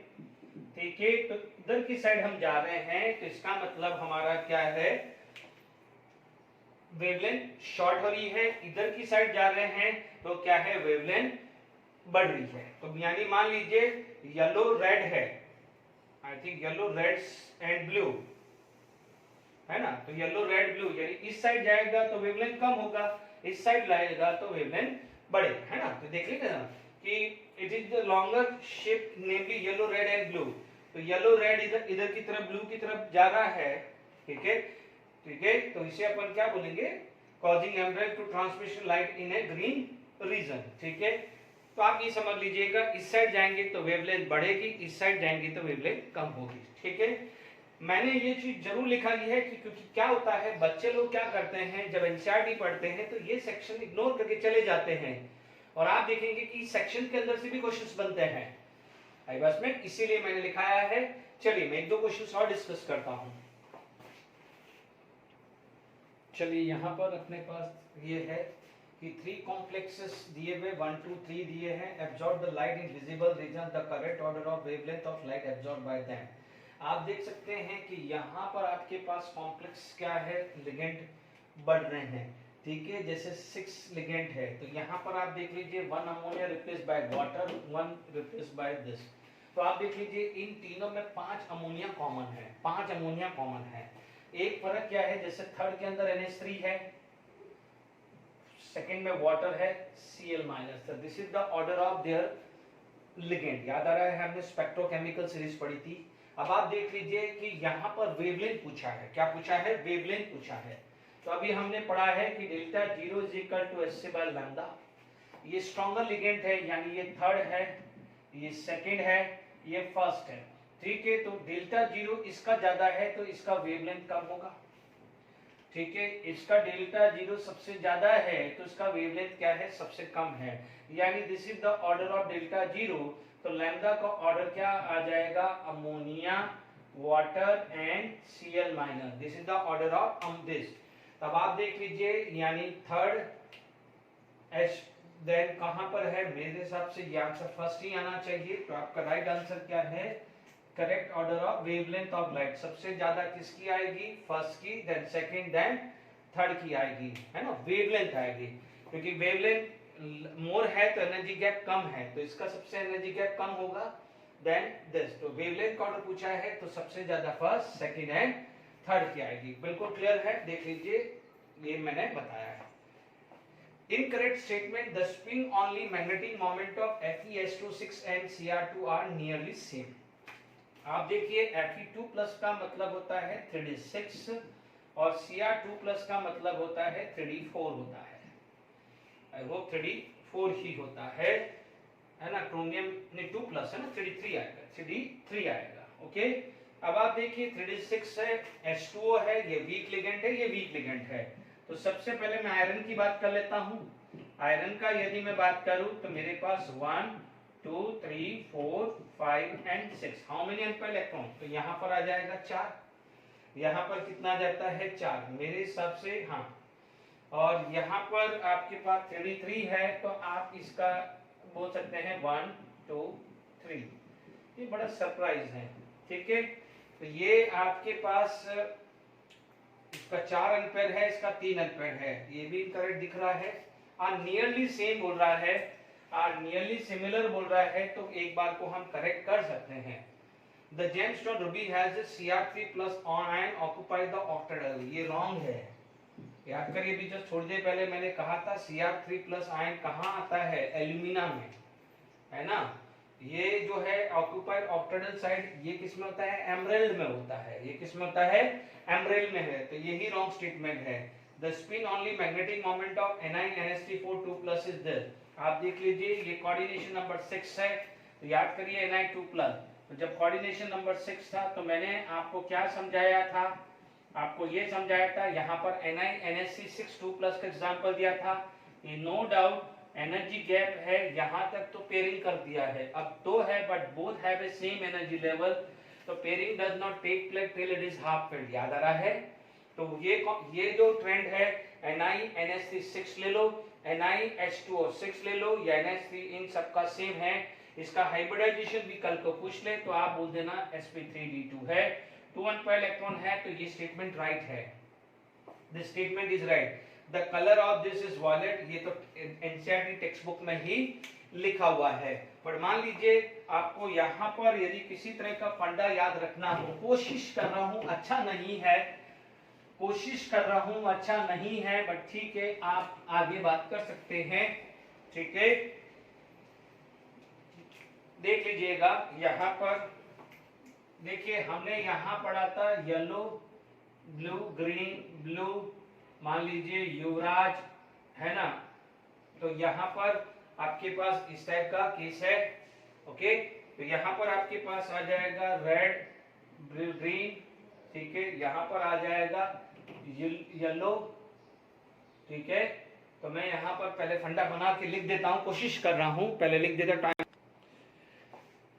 Speaker 1: ठीक है, तो इधर की साइड हम जा रहे हैं, तो इसका मतलब हमारा क्या है, वेवलेंथ शॉर्ट हो रही है। इधर की साइड जा रहे हैं तो क्या है, वेवलेंथ बढ़ रही है। तो यानी मान लीजिए येलो रेड है, I think yellow red and blue है ना, तो येलो रेड ब्लू, यानी इस साइड जाएगा तो वेवलेंथ कम होगा, इस साइड लाएगा तो वेवलेंथ बढ़ेगा, है ना। तो देख लीजिए कि it is the longer shift, namely yellow red and blue, तो येलो रेड इधर की तरफ, ब्लू की तरफ जा रहा है, ठीक है, ठीक है। तो इसे अपन क्या बोलेंगे, causing emerald to transmission light in a green region, ठीक है। तो आप ये समझ लीजिएगा, इस साइड जाएंगे तो वेवलेंथ बढ़ेगी, इस साइड जाएंगे तो वेवलेंथ कम होगी, ठीक है। मैंने ये चीज जरूर लिखा है कि क्योंकि क्या होता है, बच्चे लोग क्या करते हैं जब एनसीईआरटी पढ़ते हैं तो ये सेक्शन इग्नोर करके चले जाते हैं, और आप देखेंगे कि सेक्शन के अंदर से भी क्वेश्चंस बनते हैं आई बस में, इसीलिए मैंने लिखाया है। चलिए मैं एक दो क्वेश्चंस और डिस्कस करता हूं। चलिए यहाँ पर अपने पास ये है कि 3 कॉम्प्लेक्सेस दिए हुए 1 2 3 दिए हैं, absorb the light in visible region, the correct order of wavelength of light absorb by them. आप देख सकते हैं कि यहाँ पर आपके पास कॉम्प्लेक्स क्या है, लिगेंड बढ़ रहे हैं, ठीक है, जैसे 6 लिगेंड है, तो यहाँ पर आप देख लीजिए 1 ammonia replace by water, 1 replace by this, तो आप देख लीजिए इन तीनों में 5 अमोनिया कॉमन है, 5 अमोनिया कॉमन है। एक फर्क क्या है, जैसे थर्ड के अंदर NH3 है, सेकंड में वाटर है Cl minus. This is the order of their ligand. याद आ रहा है हमने स्पेक्ट्रोकेमिकल सीरीज पढ़ी थी। अब आप देख लीजिए कि यहाँ पर वेवलेंथ पूछा है। क्या पूछा है? वेवलेंथ पूछा है। तो अभी हमने पढ़ा है कि delta 0 is equal to Hc by lambda. ये स्ट्रॉन्गर लिगेंड है, यानी ये थर्ड है, ये सेकंड है, ये फर्स्ट है। ठीक है, तो डेल्टा 0 इसका ज्यादा है तो इसका वेवलेंथ कम होगा। ठीक है, इसका डेल्टा 0 सबसे ज्यादा है तो इसका वेवलेंथ क्या है? सबसे कम है। यानी this is the order of delta 0। तो लैम्डा का ऑर्डर क्या आ जाएगा? Ammonia, water and Cl minus. This is the order of this. तब आप देख लीजिए, यानी थर्ड H देन कहां पर है? मेरे हिसाब से ये आंसर फर्स्ट ही आना चाहिए। तो आपका राइट आंसर क्या है? Correct order of wavelength of light सबसे ज्यादा किसकी आएगी? फर्स्ट की, देन सेकंड, देन थर्ड की आएगी, है ना? वेवलेंथ आएगी, क्योंकि वेवलेंथ मोर है तो एनर्जी गैप कम है, तो इसका सबसे एनर्जी गैप कम होगा देन दिस। तो वेवलेंथ का ऑर्डर पूछा है तो सबसे ज्यादा फर्स्ट, सेकंड एंड थर्ड की आएगी। बिल्कुल क्लियर है? देख लीजिए, ये मैंने बताया है। Incorrect statement. The spin only magnetic moment of Fe(S2)6 and Cr2 are nearly same. आप देखिए Fe2 प्लस का मतलब होता है 3d6 और Cr2 प्लस का मतलब होता है 3d4 होता है। वो 3d4 ही होता है ना? क्रोमियम ने 2 प्लस है ना, 3d3 आएगा, 3d3 आएगा। ओके, अब आप देखिए 3d6 है, H2O है, ये वीक लिगेंड है, ये वीक लिगेंड है। तो सबसे पहले मैं आयरन की बात कर लेता हूं। आयरन का यदि मैं बात करूं तो मेरे पास 1 2 3 4 5 and 6। How many unpaired electron? तो यहाँ पर आ जाएगा 4। यहाँ पर कितना जाता है? 4 मेरे हिसाब से, हाँ। और यहाँ पर आपके पास 3d3 है, तो आप इसका बोल सकते हैं 1 2 3। ये बड़ा सरप्राइज है। ठीक है, तो ये आपके पास इसका 4 एम्पेयर है, इसका 3 एम्पेयर है। ये भी इनकरेक्ट दिख रहा है। नियरली सेम बोल रहा है, नियरली सिमिलर बोल रहा है, तो एक बार को हम करेक्ट कर सकते हैं। The gemstone Ruby has Cr3+ ion occupy the octahedral. ये रॉन्ग है। याद करिए, भी जस्ट थोड़ी देर पहले मैंने कहा था Cr3+ आयन कहाँ आता है? एल्यूमिना में, है ना? ये जो है ऑक्युपाइड ऑक्टेडल साइड, ये किसमें होता है? एमरेल्ड में होता है। ये किसमें होता है? एमरेल्ड में है। तो यही रॉन्ग स्टेटमेंट है। The spin only magnetic moment of Ni2NH3 2+ is this. आप देख लीजिए, ये कोऑर्डिनेशन नंबर 6 है, तो याद करिए Ni2+। तो जब कोऑर्डिनेशन नंबर 6 था तो मैंने आपको क्या समझाया था? आपको ये समझाया था, यहाँ पर NiNH6 2+ का एग्जांपल दिया था। ये नो डाउट एनर्जी गैप है, यहाँ तक तो पेयरिंग कर दिया है। अब तो है, but both have a same energy level, तो pairing does not take place till it is half filled. याद आ रहा है? तो ये जो ट्रेंड है, NiNH6 ले लो, NiH2O6 ले लो, या NH3, इन सबका सेम है। इसका हाइब्रिडाइजेशन भी कल को पूछ ले तो आप बोल देना sp3d2 है। 2 अनपेयर्ड इलेक्ट्रॉन है, तो ये स्टेटमेंट राइट है। This statement is right. The colour of this is violet. ये तो एनसीईआरटी टेक्स्ट बुक में ही लिखा हुआ है। पर मान लीजिए आपको यहाँ पर यदि किसी तरह का फंडा याद रखना हो, कोशिश कर रहा हूँ, अच्छा नहीं है, कोशिश कर रहा हूँ, अच्छा नहीं है, बट ठीक है, आप आगे बात कर सकते हैं। ठीक है, देख लीजिएगा यहाँ पर, देखिए हमने यहाँ पढ़ा था येलो, ब्लू, ग्रीन, ब्लू, मान लीजिए युवराज, है ना? तो यहाँ पर आपके पास इस टाइप का केस है। ओके, तो यहाँ पर आपके पास आ जाएगा रेड, ग्रीन, ठीक है, यहाँ पर आ जाएगा येलो। ठीक है, तो मैं यहाँ पर पहले फंडा बना के लिख देता हूँ, कोशिश कर रहा हूँ, पहले लिख देता टाइम।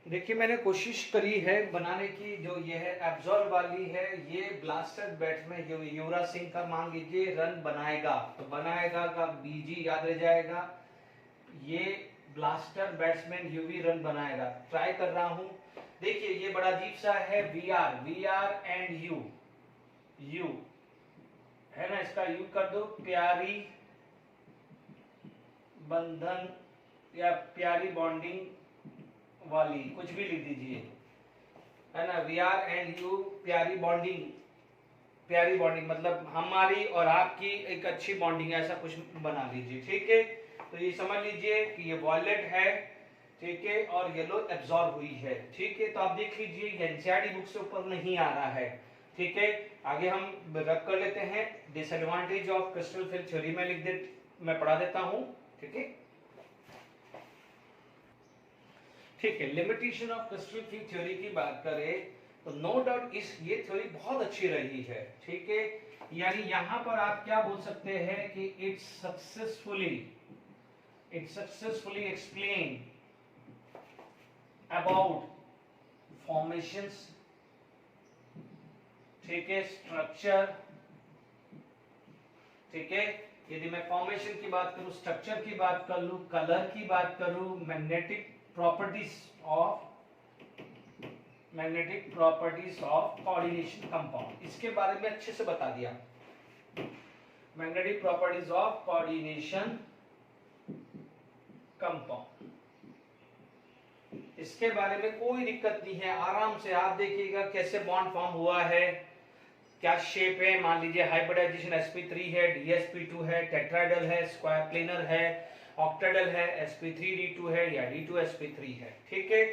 Speaker 1: देखिए मैंने कोशिश करी है बनाने की। जो ये है एब्जॉर्ब वाली है, ये ब्लास्टर बैट्समैन युवराज सिंह का मान लीजिए रन बनाएगा, तो बनाएगा का बीजी याद रह जाएगा। ये ब्लास्टर बैट्समैन यूवी रन बनाएगा, ट्राई कर रहा हूं। देखिए ये बड़ा अजीब सा है, वी आर एंड यू है ना, इसका यू कर दो, प्यारी बंधन या प्यारी बॉन्डिंग वाली, कुछ भी लिख दीजिए, है ना? वी आर एंड यू, प्यारी बॉन्डिंग, प्यारी बॉन्डिंग, मतलब हमारी और आपकी एक अच्छी बॉन्डिंग, ऐसा कुछ बना लीजिए, ठीक है। तो ये समझ लीजिए कि ये वॉयलेट है, ठीक है, और येलो एब्जॉर्ब हुई है, ठीक है। तो आप देख लीजिए एनसीईआरटी बुक से ऊपर नहीं आ रहा है, ठीक है। आगे हम रख कर लेते हैं disadvantage of crystal film theory में लिख दे, मैं पढ़ा देता हूं, ठीक है। ठीक है, limitation of crystal film theory की बात करें तो नो डाउट इस ये थ्योरी बहुत अच्छी रही है, ठीक है। यानी यहां पर आप क्या बोल सकते हैं कि it successfully explain about formations, ठीक है, स्ट्रक्चर, ठीक है। यदि मैं फॉर्मेशन की बात करूं, स्ट्रक्चर की बात कर लूं, कलर की बात करूं, magnetic properties of coordination compound, इसके बारे में अच्छे से बता दिया। Magnetic properties of coordination compound, इसके बारे में कोई दिक्कत नहीं है, आराम से आप देखिएगा कैसे बॉन्ड फॉर्म हुआ है, क्या शेप है। मान लीजिए हाइब्रिडाइजेशन sp3 है, dsp2 है, टेट्राहेड्रल है, स्क्वायर प्लेनर है, ऑक्टेडल है, sp3d2 है या d2sp3 है, ठीक है।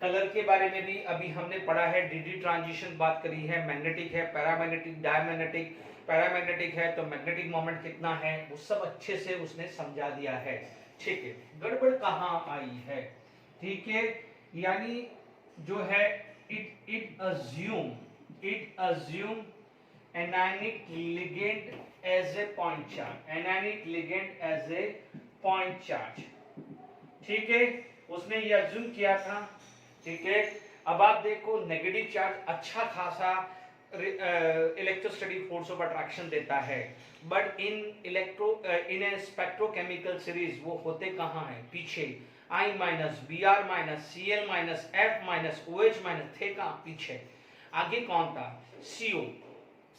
Speaker 1: कलर के बारे में भी अभी हमने पढ़ा है, डी ट्रांजिशन बात करी है, मैग्नेटिक है, पैरामैग्नेटिक, डायमैग्नेटिक। पैरामैग्नेटिक है तो मैग्नेटिक मोमेंट कितना है वो सब अच्छे से उसने समझा दिया है, ठीक है। गड़बड़ कहाँ आई है, ठीक है, यानी जो है it assume anionic ligand as a point charge, ठीक है, उसने ये अज्यूम किया था, ठीक है। अब आप देखो नेगेटिव चार्ज अच्छा खासा इलेक्ट्रोस्टैटिक फोर्स ऑफ अट्रैक्शन देता है, but in A spectrochemical series वो होते कहाँ हैं, पीछे I minus Br minus Cl minus F minus OH minus थे कहाँ, पीछे। आगे कौन था, CO,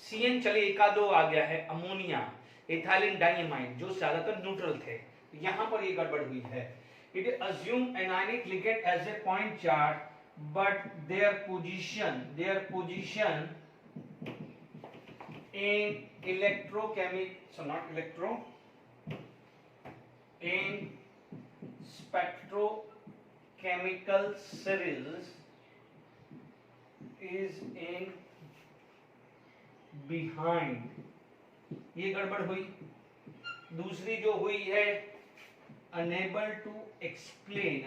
Speaker 1: CN चलिए एक दो आ गया है, अमोनिया, इथाइलिन डाइमाइन, जो ज्यादातर न्यूट्रल थे। यहां पर ये गड़बड़ हुई है। It assume anionic ligand as a point charge but their position in in spectrochemical series is in behind, ये गड़बड़ हुई। दूसरी जो हुई है unable to explain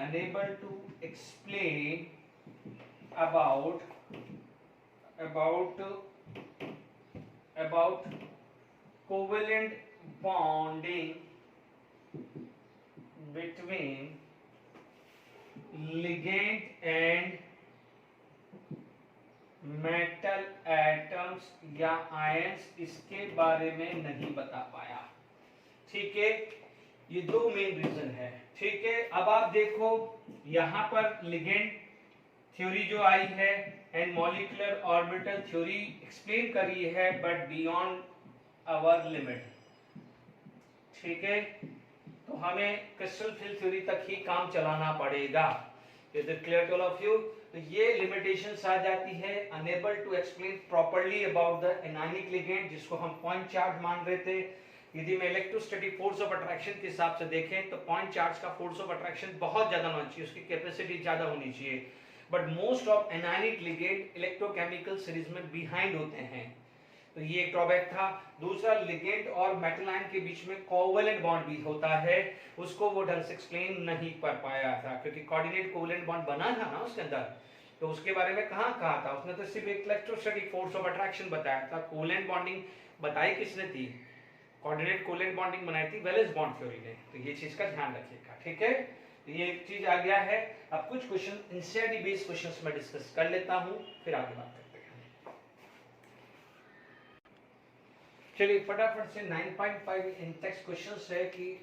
Speaker 1: about covalent bonding between ligand and metal atoms या आयंस, इसके बारे में नहीं बता पाया, ठीक है। ये दो मेन रीजन है, ठीक है। अब आप देखो यहां पर लिगेंड थ्योरी जो आई है and molecular orbital theory explain करी है, बट बियॉन्ड आवर लिमिट, ठीक है। तो हमें क्रिस्टल फिल्म थ्योरी तक ही काम चलाना पड़ेगा। Is it clear to all of you? तो ये लिमिटेशंस आ जाती है, unable to explain properly about the anionic ligand, जिसको हम पॉइंट चार्ज मान रहे थे। यदि मैं इलेक्ट्रोस्टैटिक फोर्स ऑफ अट्रैक्शन के हिसाब से देखें तो पॉइंट चार्ज का फोर्स ऑफ अट्रैक्शन बहुत ज्यादा होना चाहिए, उसकी कैपेसिटी ज्यादा होनी चाहिए, but most of anionic ligand electrochemical series में बिहाइंड होते हैं, तो ये एक ड्रॉबैक था। दूसरा, लिगेंड और मेटल आयन के बीच में कोवेलेंट बॉन्ड भी होता है, उसको वो ढंग से एक्सप्लेन नहीं कर पाया था, क्योंकि कोऑर्डिनेट कोवेलेंट बॉन्ड बना था ना उसके अंदर, तो उसके बारे में कहाँ कहा था उसने, तो सिर्फ एक इलेक्ट्रोस्टैटिक फोर्स ऑफ अट्रैक्शन बताया था। कोवेलेंट बॉन्डिंग बताई किसने थी, कोऑर्डिनेट कोवेलेंट बॉन्डिंग बनाई थी वैलेंस बॉन्ड थ्योरी ने, तो ये चीज का ध्यान रखिएगा, ठीक है। तो ये एक चीज आ गया है। अब कुछ क्वेश्चन एनसीईआरटी बेस्ड क्वेश्चंस में डिस्कस कर लेता हूं, फिर आगे बात करते हैं। चलिए फटाफट से 9.5 इन टेक्स्ट क्वेश्चंस है कि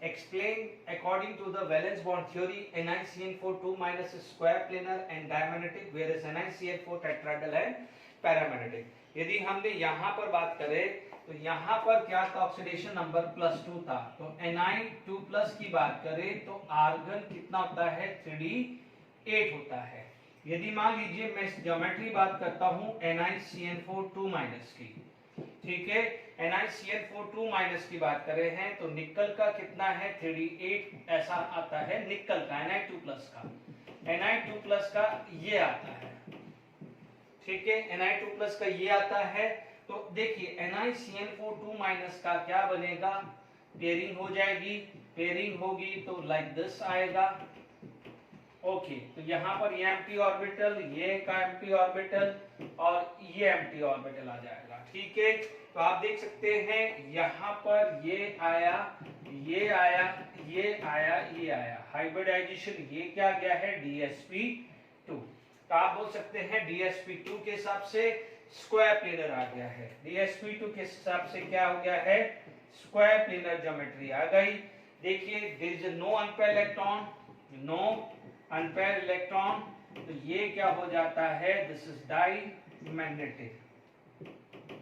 Speaker 1: explain according to the valence bond theory NiCN4 2- square planar and diamagnetic whereas NiCl4 tetrahedral है पैरामैग्नेटिक। यदि हमने यहाँ पर बात करें तो यहाँ पर क्या था, ऑक्सीडेशन नंबर +2 था, तो Na2+ की बात करें तो आर्गन कितना होता है 3D8 होता है। यदि मान लीजिए मैं ज्योमेट्री बात करता हूं NiCN4 2 माइनस की, ठीक है, NiCN4 2 माइनस की बात कर रहे हैं तो निकल का कितना है 3D8 ऐसा आता है निकल का, Ni2 प्लस का, Ni2 प्लस का ये आता है, ठीक है, Ni2 प्लस का ये आता है। तो देखिए NiCN4 2 माइनस का क्या बनेगा, पेयरिंग हो जाएगी, पेयरिंग होगी तो लाइक दिस आएगा, ओके। तो यहाँ पर ये एम्प्टी ऑर्बिटल, ये का एम्प्टी ऑर्बिटल और ये एम्प्टी ऑर्बिटल आ जाएगा, ठीक है। तो आप देख सकते हैं यहाँ पर ये आया, ये आया, ये आया, ये आया, हाइब्रिडाइजेशन ये क्या गया है DsP2। तो आप बोल सकते हैं DsP2 के हिसाब से स्क्वायर प्लेनर आ गया है, DsP2 के हिसाब से क्या हो गया है स्क्वायर प्लेनर ज्योमेट्री आ गई। देखिए there is no unpaired electron, no unpaired electron, तो ये क्या हो जाता है दिस इज डाई मैग्नेटिक,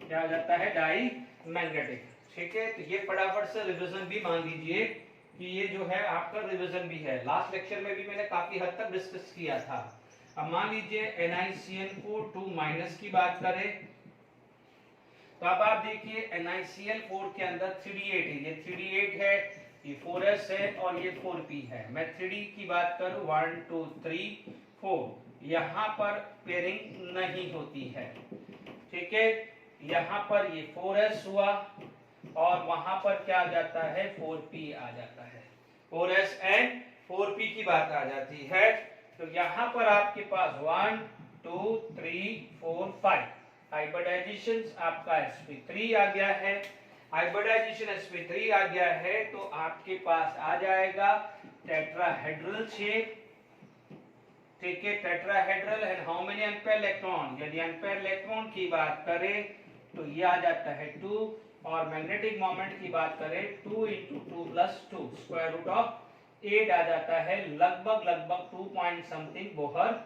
Speaker 1: क्या हो जाता है डाई मैग्नेटिक, ठीक है। तो ये फटाफट से रिवीजन भी मान लीजिए कि ये जो है आपका रिवीजन भी है, लास्ट लेक्चर में भी मैंने काफी हद तक डिस्कस किया था। अब मान लीजिए NiCN4 2 माइनस की बात करें तो अब आप देखिए NiCl4 के अंदर 3D8 है, ये 3D8 है, ये 4s है और ये 4p है। मैं 3D की बात करूं 1 2 3 4, यहाँ पर पेयरिंग नहीं होती है, ठीक है। यहाँ पर ये 4s हुआ और वहां पर क्या आ जाता है 4p आ जाता है, 4s एंड 4p की बात आ जाती है। तो यहाँ पर आपके पास 1 2 3 4 5 हाइब्रिडाइजेशन आपका sp3 आ गया है, हाइब्रिडाइजेशन sp3 आ गया है तो आपके पास आ जाएगा टेट्राहेड्रल शेप, ठीक है, tetrahedral and how many unpaired electron, यदि अनपेयर इलेक्ट्रॉन की बात करें तो ये आ जाता है 2 और मैग्नेटिक मोमेंट की बात करें 2 × 2 + 2 स्क्वायर रूट ऑफ 8 आ जाता है, लगभग 2 पॉइंट समथिंग बोहर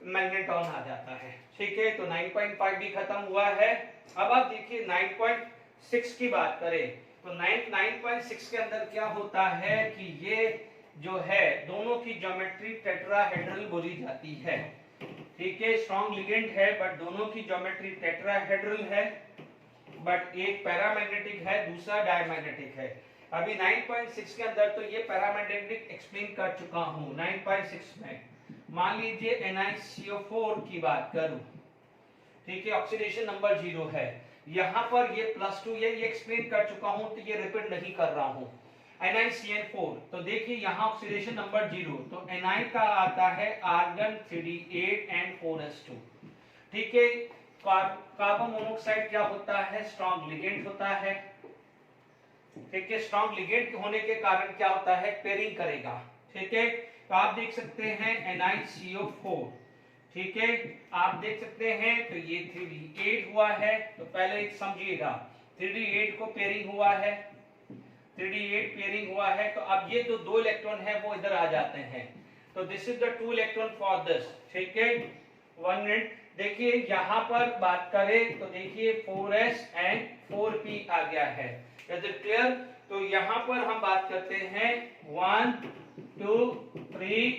Speaker 1: मैग्नेट्रॉन आ जाता है, ठीक है। तो 9.5 भी खत्म हुआ है। अब आप देखिए 9.6 की बात करें तो 9.6 के अंदर क्या होता है कि ये जो है दोनों की ज्योमेट्री टेट्राहेड्रल बोली जाती है, ठीक है, स्ट्रॉन्ग लिगेंड है बट दोनों की ज्योमेट्री टेट्राहेड्रल है, बट एक पैरामैग्नेटिक है दूसरा डायमैग्नेटिक है। अभी 9.6 के अंदर तो ये पैरामैग्नेटिक एक्सप्लेन कर चुका हूं। 9.6 में मान लीजिए NiCO4 की बात करूं, ठीक है, ऑक्सीडेशन नंबर 0 है, यहां पर ये +2 ये एक्सप्लेन कर चुका हूं तो ये रिपीट नहीं कर रहा हूं। NiCN4 तो देखिए यहां ऑक्सीडेशन नंबर 0 तो Ni का आता है आर्गन 3D8 एंड 4s2, ठीक है। कार्बन मोनोऑक्साइड क्या होता है स्ट्रॉन्ग लिगेंड होता है, ठीक है, स्ट्रॉन्ग लिगेंड होने के कारण क्या होता है पेयरिंग करेगा, ठीक है। तो आप देख सकते हैं NiCO4, ठीक है, आप देख सकते हैं तो ये 3D8 हुआ है, तो पहले एक समझिएगा 3D8 को पेयरिंग हुआ है, 3D8 पेयरिंग हुआ है, तो अब ये जो 2 इलेक्ट्रॉन है वो इधर आ जाते हैं, तो this is the 2 electron for this, ठीक है। 1 मिनट देखिए यहाँ पर बात करें तो देखिए 4s एंड 4p आ गया है, इज इट क्लियर। तो यहाँ पर हम बात करते हैं 1 2 3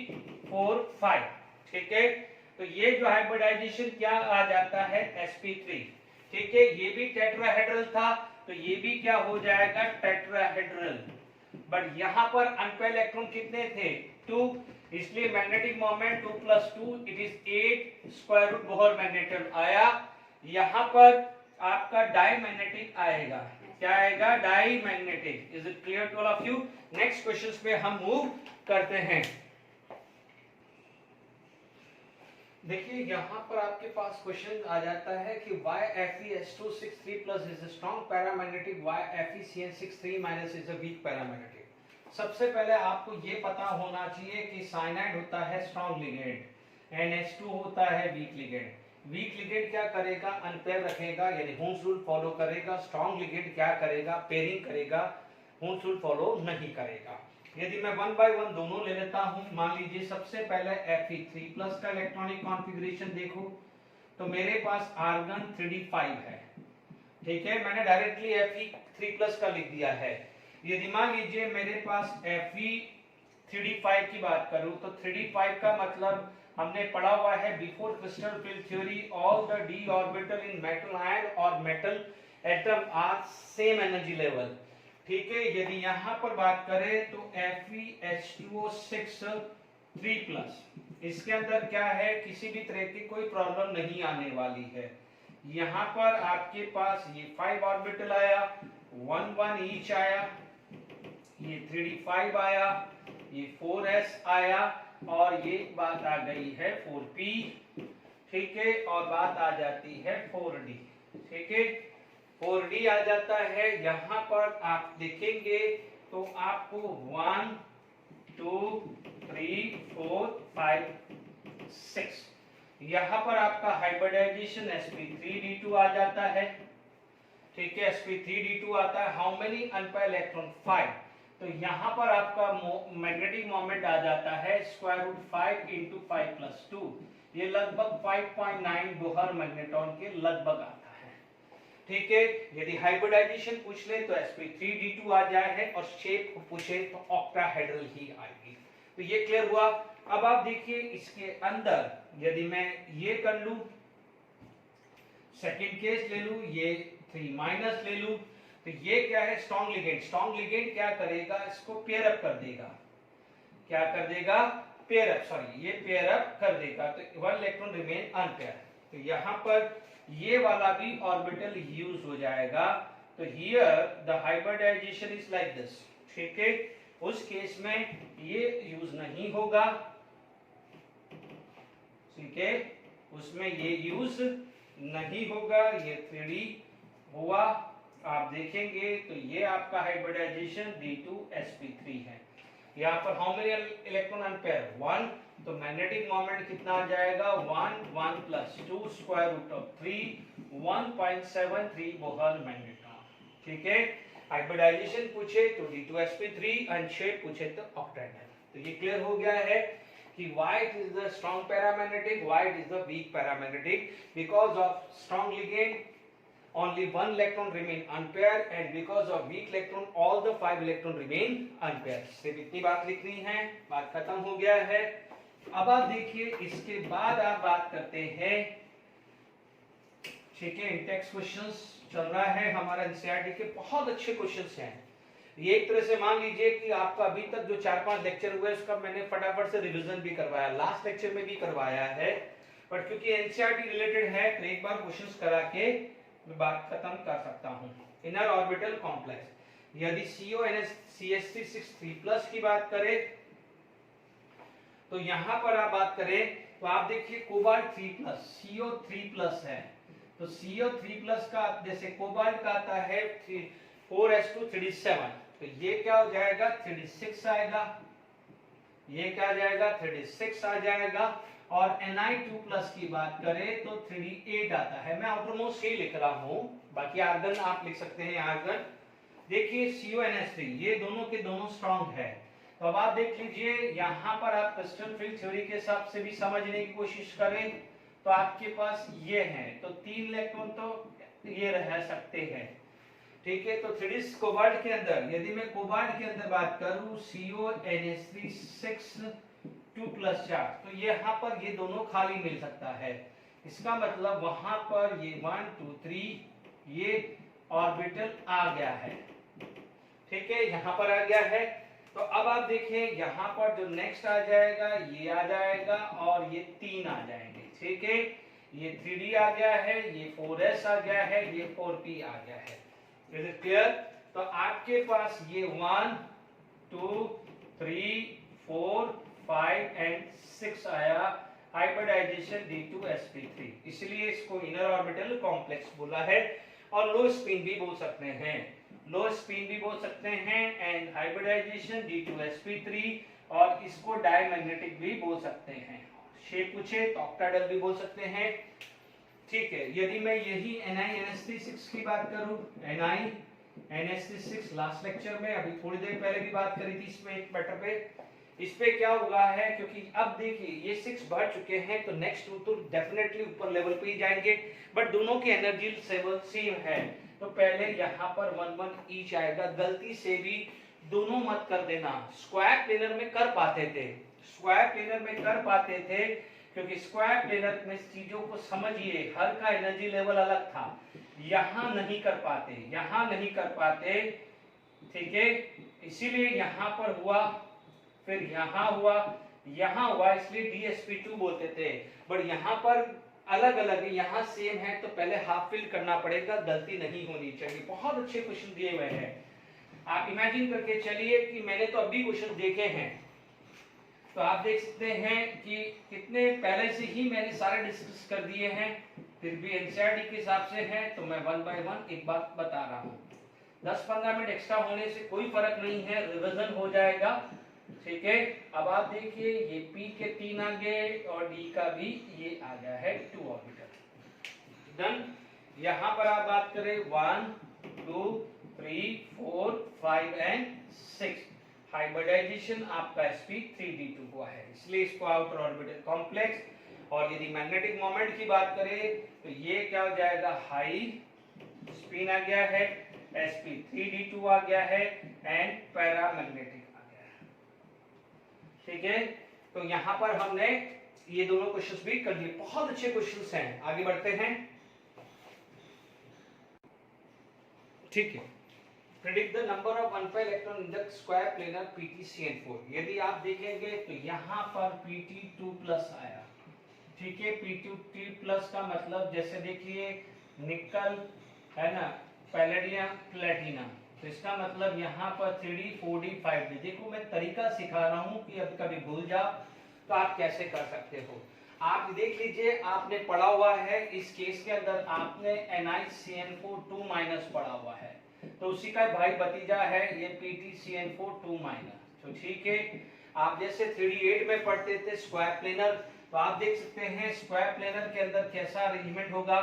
Speaker 1: 4 5, ठीक है। तो ये जो हाइब्रिडाइजेशन क्या आ जाता है sp3, ठीक है, ये भी टेट्राहेड्रल था तो ये भी क्या हो जाएगा टेट्राहेड्रल, बट यहाँ पर अनपेयर इलेक्ट्रॉन कितने थे 2, इसलिए magnetic moment 2 + 2 it is 8 square root Bohr magnetron आया। यहाँ पर आपका डाईमैग्नेटिक आएगा, क्या आएगा diamagnetic, is it clear to all of you. Next questions पे हम मूव करते हैं। देखिए यहाँ पर आपके पास क्वेश्चन आ जाता है कि why Fe(S2)63+ is a strong paramagnetic, why FeCN63- is a weak paramagnetic। सबसे पहले आपको ये पता होना चाहिए कि साइनाइड होता है स्ट्रॉन्ग लिगेंड एंड H2 होता है वीक लिगेंड। वीक लिगेंड क्या करेगा अनपेयर रखेगा यानी हुंस रूल फॉलो करेगा, स्ट्रॉन्ग लिगेंड क्या करेगा पेयरिंग करेगा, हुंस रूल फॉलो नहीं करेगा। यदि मैं 1 बाय 1 दोनों ले लेता हूं, मान लीजिए सबसे पहले Fe3+ का इलेक्ट्रॉनिक कॉन्फ़िगरेशन देखो तो मेरे पास आर्गन 3D5 है, ठीक है, मैंने डायरेक्टली Fe3+ का लिख दिया है। यदि मान लीजिए मेरे पास Fe3D5 की बात करूं तो 3D5 का मतलब हमने पढ़ा हुआ है before crystal field theory all the D orbital in metal ion और metal atom are same energy level. ठीक है, यदि यहां पर बात करें तो FeH2O6 3+, इसके अंदर क्या है, किसी भी तरह की कोई प्रॉब्लम नहीं आने वाली है। यहाँ पर आपके पास ये 5 ऑर्बिटल आया, 1 1 ईच आया, ये 3d5 आया, ये 4s आया, और ये बात आ गई है 4p। ठीक है, और बात आ जाती है 4d। ठीक है, 4d आ जाता है। यहाँ पर आप देखेंगे तो आपको 1 2 3 4 5 6, यहाँ पर आपका हाइब्रिडाइजेशन sp3d2 आ जाता है। ठीक है, sp3d2 आता है। How many unpaired electron? 5। तो यहाँ पर आपका मैग्नेटिक मोमेंट आ जाता है √5 × 5 + 2, ये लगभग 5.9 बोहर मैग्नेट्रॉन के लगभग आता है। ठीक है, यदि हाइब्रिडाइजेशन पूछ ले तो sp3d2 आ जाए है, और शेप को पूछे तो ऑक्टाहेड्रल ही आएगी। तो ये क्लियर हुआ। अब आप देखिए इसके अंदर यदि मैं ये कर लूं, सेकंड केस ले लूं, ये 3- ले लूं, तो ये क्या है, स्ट्रॉन्ग लिगेंड। स्ट्रॉन्ग लिगेंड क्या करेगा, इसको पेयर अप कर देगा। क्या कर देगा? पेयर अप, सॉरी, ये पेयर अप कर देगा, तो 1 इलेक्ट्रॉन रिमेन अनपेयर। तो यहाँ पर ये वाला भी ऑर्बिटल यूज हो जाएगा। तो here the hybridisation is like this. ठीक है, उस केस में ये यूज नहीं होगा। ठीक है, उसमें ये यूज नहीं होगा। ये 3D हुआ, आप देखेंगे तो ये आपका हाइब्रिडाइजेशन D2sp3 है। यहाँ पर हाउ मेनी इलेक्ट्रॉन अनपेयर? 1। तो मैग्नेटिक मोमेंट कितना आ जाएगा? 1 1 + 2 √3 1.73 बोहर मैग्नेट्रॉन। ठीक है, हाइब्रिडाइजेशन पूछे तो D2sp3, एंड शेप पूछे तो ऑक्टाहेड्रल। तो ये क्लियर हो गया है कि why it is the strong paramagnetic, why it is the weak paramagnetic. Because of strong ligand only 1 electron remain unpaired, and because of weak electron all the 5 electron remain unpaired. सिर्फ इतनी बात लिखनी है, बात खत्म हो गया है। अब आप देखिए इसके बाद आप बात करते हैं। ठीक है, इंटेक्स क्वेश्चंस चल रहा है हमारा, एनसीईआरटी के बहुत अच्छे क्वेश्चंस हैं। ये एक तरह से मान लीजिए कि आपका अभी तक जो 4-5 लेक्चर हुए उसका मैंने फटाफट से रिवीजन भी करवाया, लास्ट लेक्चर में भी करवाया है, बट क्योंकि एनसीईआरटी रिलेटेड है तो एक बार क्वेश्चंस करा के मैं बात खत्म कर सकता हूं। इनर ऑर्बिटल कॉम्प्लेक्स, यदि CONS CH3 की बात करें तो यहां पर आप बात करें तो आप देखिए कोबाल्ट 3+, CO3+ है। तो CO3+ का जैसे कोबाल्ट का आता है 4s2 3d7, तो ये क्या हो जाएगा? 3d6 आएगा। ये क्या आ जाएगा? 3d6 आ जाएगा। और Ni2+ की बात करें तो 3d8 आता है। मैं आउटरमोस्ट ही लिख रहा हूं, बाकी आर्गन आप लिख सकते हैं। आर्गन देखिए CONS3, ये दोनों के दोनों स्ट्रॉन्ग है। तो अब आप देख लीजिए यहाँ पर आप क्रिस्टल फील्ड थ्योरी के हिसाब से भी समझने की कोशिश करें तो आपके पास ये है, तो 3 इलेक्ट्रॉन तो ये रह सकते हैं। ठीक है, तो 3D कोबाल्ट के अंदर यदि मैं कोबाल्ट के अंदर बात करूं CONS3 6 2+ चार्ज, तो यहाँ पर ये दोनों खाली मिल सकता है। इसका मतलब वहां पर ये 1 2 3 ये ऑर्बिटल आ गया है। ठीक है, यहाँ पर आ गया है। तो अब आप देखिए यहाँ पर जो नेक्स्ट आ जाएगा ये आ जाएगा, और ये 3 आ जाएंगे। ठीक है, ये 3D आ गया है, ये 4s आ गया है, ये 4p आ गया है। Is it clear? तो आपके पास ये 1 2 3 4 5 एंड 6 आया हाइब्रिडाइजेशन D2sp3, इसलिए इसको इनर ऑर्बिटल कॉम्प्लेक्स बोला है। और लो स्पिन भी बोल सकते हैं, लो स्पिन भी बोल सकते हैं, एंड हाइब्रिडाइजेशन D2sp3, और इसको डायमैग्नेटिक भी बोल सकते हैं। शेप पूछे तो ऑक्टाहेड्रल भी बोल सकते हैं। ठीक है, यदि मैं यही NiNS36 की बात करूं, NiNS36 लास्ट लेक्चर में अभी थोड़ी देर पहले भी बात करी थी इसमें एक मैटर पे। इस पे क्या हुआ है, क्योंकि अब देखिए ये 6 बढ़ चुके हैं तो नेक्स्ट 2 तो डेफिनेटली ऊपर लेवल पे ही जाएंगे, बट दोनों की एनर्जी लेवल सेम है। तो पहले यहाँ पर 1 1 ईच आएगा। गलती से भी दोनों मत कर देना। स्क्वायर प्लेनर में कर पाते थे, स्क्वायर प्लेनर में कर पाते थे क्योंकि स्क्वायर प्लेनर में चीजों को समझिए, हर का एनर्जी लेवल अलग था, यहां नहीं कर पाते, यहां नहीं कर पाते, ठीक है, इसीलिए यहां पर हुआ, फिर यहां हुआ, यहां हुआ, इसलिए DsP2 बोलते थे। बट यहां पर अलग अलग है, यहां सेम है, तो पहले हाफ फिल करना पड़ेगा, गलती नहीं होनी चाहिए। बहुत अच्छे क्वेश्चन दिए हुए हैं, आप इमेजिन करके चलिए कि मैंने तो अभी क्वेश्चन देखे हैं, तो आप देख सकते हैं कि कितने पहले से ही मैंने सारे डिस्कस कर दिए हैं, फिर भी एनसीईआरटी के हिसाब से है, तो मैं 1 बाय 1 एक बात बता रहा हूँ। 10-15 मिनट एक्स्ट्रा होने से कोई फर्क नहीं है, रिवीजन हो जाएगा, ठीक है। अब आप देखिए ये P के 3 आ गए और D का भी ये आ गया है 2 ऑर्बिटल। डन। यहाँ पर आप बात करें 1 2 3 4 5 एंड 6, हाइब्रिडाइजेशन आपका sp3d2 हुआ है, इसलिए इसको आउटर ऑर्बिटल कॉम्प्लेक्स। और यदि मैग्नेटिक मोमेंट की बात करें तो ये क्या हो जाएगा, हाई स्पिन आ गया है, sp3d2 आ गया है एंड पैरामैग्नेटिक आ गया है, ठीक है। तो यहां पर हमने ये दोनों क्वेश्चंस भी कर लिए, बहुत अच्छे क्वेश्चंस हैं। आगे बढ़ते हैं, ठीक है। Predict the number of unpaired electron in the square planar PtCN4। यदि आप देखेंगे तो यहाँ पर Pt2+ आया, ठीक है। Pt2+ का मतलब जैसे देखिए निकल है ना, पैलेडियम प्लेटिनम, तो इसका मतलब यहाँ पर 3d 4d 5d। देखो मैं तरीका सिखा रहा हूँ कि अब कभी भूल जाओ तो आप कैसे कर सकते हो। आप देख लीजिए, आपने पढ़ा हुआ है, इस केस के अंदर आपने NiCN4 2- पढ़ा हुआ है, तो उसी का भाई भतीजा है ये PtCN4 2-, तो ठीक है। आप जैसे 3d8 में पढ़ते थे स्क्वायर प्लेनर, तो आप देख सकते हैं स्क्वायर प्लेनर के अंदर कैसा अरेंजमेंट होगा,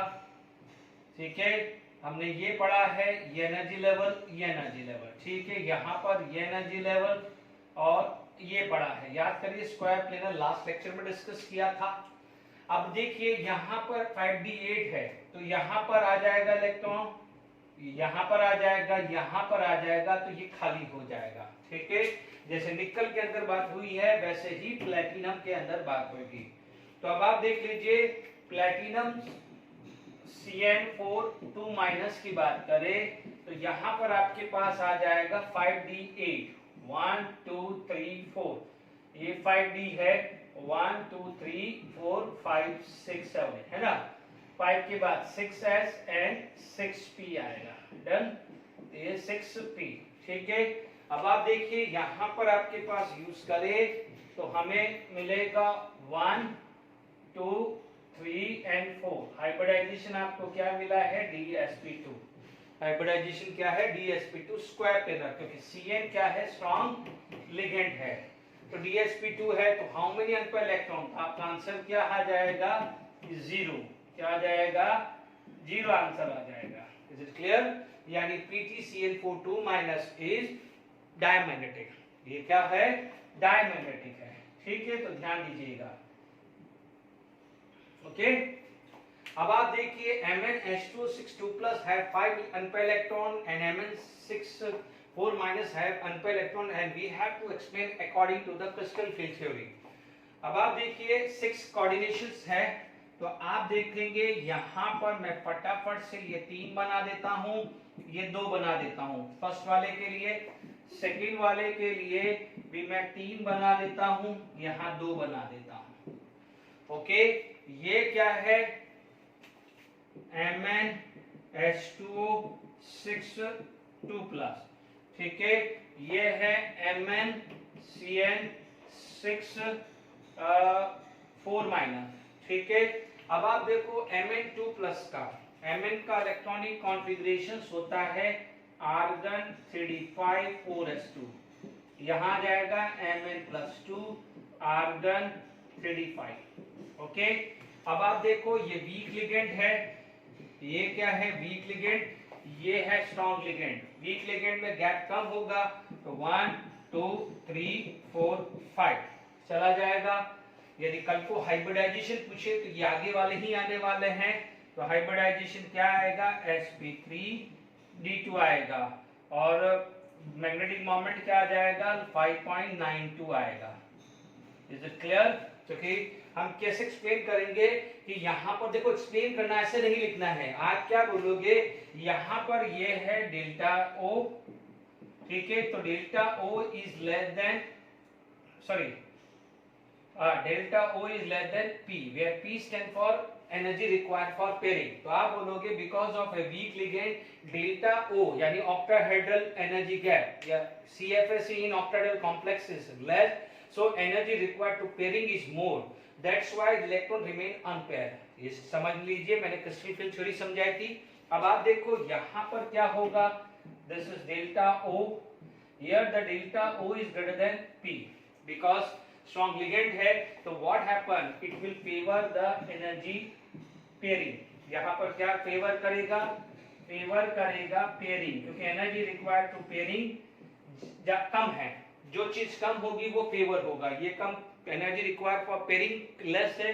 Speaker 1: ठीक है। हमने ये पढ़ा है, ये एनर्जी लेवल, ये एनर्जी लेवल, ठीक है। यहाँ पर ये एनर्जी लेवल और ये पढ़ा है, याद करिए स्क्वायर प्लेनर लास्ट लेक्चर में डिस्कस किया था। अब देखिए यहाँ पर 5d8 है, तो यहाँ पर आ जाएगा इलेक्ट्रॉन, यहाँ पर आ जाएगा, यहाँ पर आ जाएगा, तो ये खाली हो जाएगा, ठीक है। जैसे निकल के अंदर बात हुई है वैसे ही प्लेटिनम के अंदर बात होगी। तो अब आप देख लीजिए प्लेटिनम CN4 2- की बात करें तो यहाँ पर आपके पास आ जाएगा 5d8, 1 2 3 4, ये 5d है, 1 2 3 4 5 6 7 है ना, 5 के बाद 6s एंड 6p आएगा, डन, ये 6p, ठीक है। अब आप देखिए यहाँ पर आपके पास यूज करें तो हमें मिलेगा 1 2 3 एंड 4, हाइब्रिडाइजेशन आपको क्या मिला है, DsP2, हाइब्रिडाइजेशन क्या है, DsP2 स्क्वायर प्लेनर, क्योंकि Cn क्या है, स्ट्रॉन्ग लिगेंड है, तो DsP2 है, तो हाउ मेनी अनपेयर्ड इलेक्ट्रॉन, आपका आंसर क्या आ जाएगा, 0, क्या आ जाएगा, 0 आंसर आ जाएगा। Is it clear? यानी PtCN4 2- इज डायमैग्नेटिक, ये क्या है, डायमैग्नेटिक है, ठीक है, तो ध्यान दीजिएगा, ओके। अब आप देखिए MnH262+ have 5 unpaired electron and Mn64- have unpaired electron and we have to explain according to the crystal field theory। अब आप देखिए 6 कोऑर्डिनेशंस है, तो आप देखेंगे यहाँ पर मैं फटाफट से ये 3 बना देता हूँ, ये 2 बना देता हूँ, फर्स्ट वाले के लिए, सेकंड वाले के लिए भी मैं 3 बना देता हूँ, यहाँ 2 बना देता हूँ, ओके। ये क्या है, MnH2O62+, ठीक है, ये है MnCN6 ठीक है। अब आप देखो Mn2+ का, Mn का इलेक्ट्रॉनिक कॉन्फ़िगरेशन होता है आर्गन 3d5 4s2, यहां जाएगा Mn+2 आर्गन 3d5, ओके। अब आप देखो ये वीक लिगेंड है, ये क्या है, वीक लिगेंड, ये है स्ट्रॉन्ग लिगेंड, वीक लिगेंड में गैप कम होगा, तो 1 2 3 4 5 चला जाएगा। यदि कल को हाइब्रिडाइजेशन पूछे तो ये आगे वाले ही आने वाले हैं, तो हाइब्रिडाइजेशन क्या आएगा, sp3d2 आएगा, और मैग्नेटिक मोमेंट क्या आ जाएगा, 5.92 आएगा। Is it clear? क्योंकि हम कैसे एक्सप्लेन करेंगे कि यहाँ पर देखो, एक्सप्लेन करना ऐसे नहीं लिखना है। आप क्या बोलोगे, यहाँ पर ये है डेल्टा ओ, ठीक है, तो delta O is less than, sorry, delta O is less than P, where P stand for energy required for pairing. तो आप बोलोगे because of a weak ligand delta O यानी ऑक्टाहेड्रल एनर्जी गैप या CFSE in octahedral complex is less, so energy required to pairing is more, that's why the electron remain unpaired। ये समझ लीजिए, मैंने crystal field theory समझाई थी। अब आप देखो यहाँ पर क्या होगा, this is delta O, here the delta O is greater than P because strong ligand है, तो what happen, it will favor the energy pairing। यहाँ पर क्या फेवर करेगा, फेवर करेगा पेयरिंग, क्योंकि एनर्जी रिक्वायर्ड टू पेयरिंग कम है, जो चीज कम होगी वो फेवर होगा। ये कम energy required for pairing less है,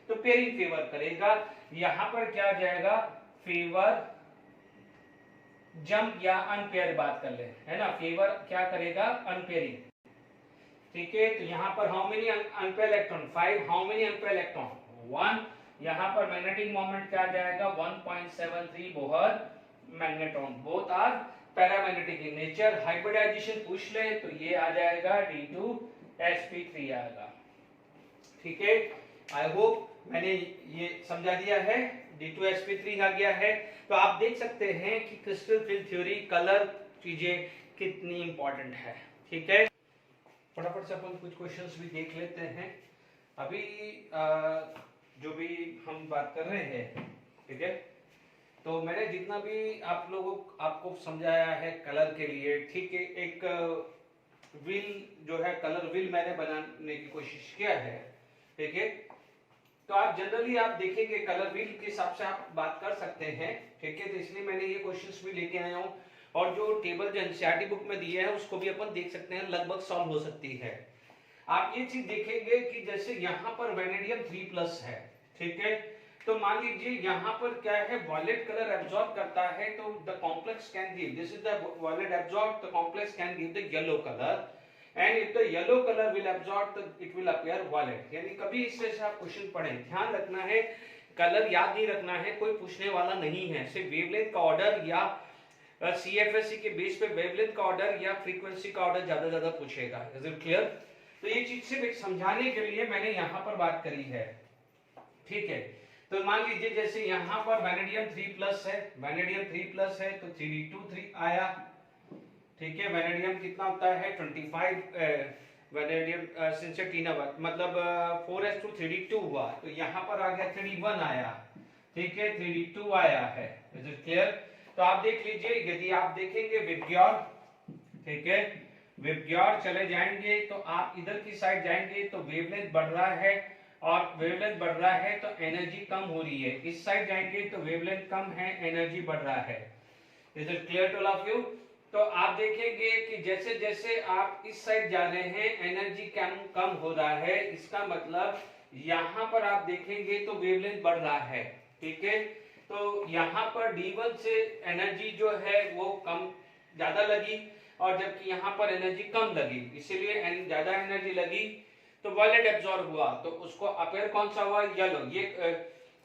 Speaker 1: तो पेयरिंग फेवर करेगा। यहाँ पर क्या जाएगा, फेवर जंप या अनपेयर बात कर ले, है ना, फेवर क्या करेगा, अनपेयरिंग, ठीक है। तो यहाँ पर how many unpaired electron, 5, how many unpaired electron, 1। यहाँ पर मैग्नेटिक मोमेंट क्या जाएगा, 1.73 Bohr magnetron, both are paramagnetic in nature. Hybridisation पूछ ले तो ये आ जाएगा D2sp3 आएगा, ठीक है। आई होप मैंने ये समझा दिया है, D2sp3 आ गया है। तो आप देख सकते हैं कि क्रिस्टल फील्ड थ्योरी, कलर चीजें कितनी इंपॉर्टेंट है, ठीक है। फटाफट से अपन कुछ क्वेश्चंस भी देख लेते हैं। अभी जो भी हम बात कर रहे हैं, ठीक है, तो मैंने जितना भी आप लोगों आपको समझाया है कलर के लिए, ठीक है, एक व्हील जो है, कलर व्हील मैंने बनाने की कोशिश किया है, ठीक है। तो आप जनरली आप देखेंगे कलर व्हील के हिसाब से आप बात कर सकते हैं, ठीक है। तो इसलिए मैंने ये क्वेश्चंस भी लेके आया हूँ, और जो टेबल जो एनसीईआरटी बुक में दिया है उसको भी अपन देख सकते हैं, लगभग सॉल्व हो सकती है। आप ये चीज देखेंगे कि जैसे यहाँ पर वेनेडियम 3+ है, ठीक है, तो मान लीजिए यहाँ पर क्या है, वॉयलेट कलर एब्जॉर्ब करता है, तो the complex can give, this is the violet absorb, the complex can give the yellow colour, and if the yellow colour will absorb it will appear violet. यानी कभी इस तरह से आप क्वेश्चन पढ़ें, ध्यान रखना है, कलर याद नहीं रखना है, कोई पूछने वाला नहीं है, सिर्फ वेवलेंथ का ऑर्डर या CFSE के बेस पे वेवलेंथ का ऑर्डर या फ्रीक्वेंसी का ऑर्डर ज्यादा पूछेगा। Is it clear? तो ये चीज सिर्फ समझाने के लिए मैंने यहाँ पर बात करी है, ठीक है। तो मान लीजिए जैसे यहाँ पर वैनेडियम 3+ है, वैनेडियम 3+ है, तो 3d23 आया, ठीक है। वैनेडियम कितना होता है, 25, वैनेडियम सिंसेटिना मतलब 4s2 3d2 हुआ, तो यहाँ पर आ गया 3d1 आया, ठीक है, 3d2 आया है। Is it clear? तो आप देख लीजिए, यदि आप देखेंगे विबग्योर, ठीक है, विबग्योर चले जाएंगे तो आप इधर की साइड जाएंगे तो वेवलेंथ बढ़ रहा है, और वेवलेंथ बढ़ रहा है तो एनर्जी कम हो रही है। इस साइड जाएंगे तो वेवलेंथ कम है, एनर्जी बढ़ रहा है। Is it clear to all of you? तो आप देखेंगे कि जैसे जैसे आप इस साइड जा रहे हैं एनर्जी कम हो रहा है, इसका मतलब यहाँ पर आप देखेंगे तो वेवलेंथ बढ़ रहा है, ठीक है। तो यहाँ पर D1 से एनर्जी जो है वो कम ज्यादा लगी, और जबकि यहाँ पर एनर्जी कम लगी, इसीलिए ज्यादा एनर्जी लगी तो वॉयलेट एब्जॉर्ब हुआ, तो उसको अपेयर कौन सा हुआ, येलो। ये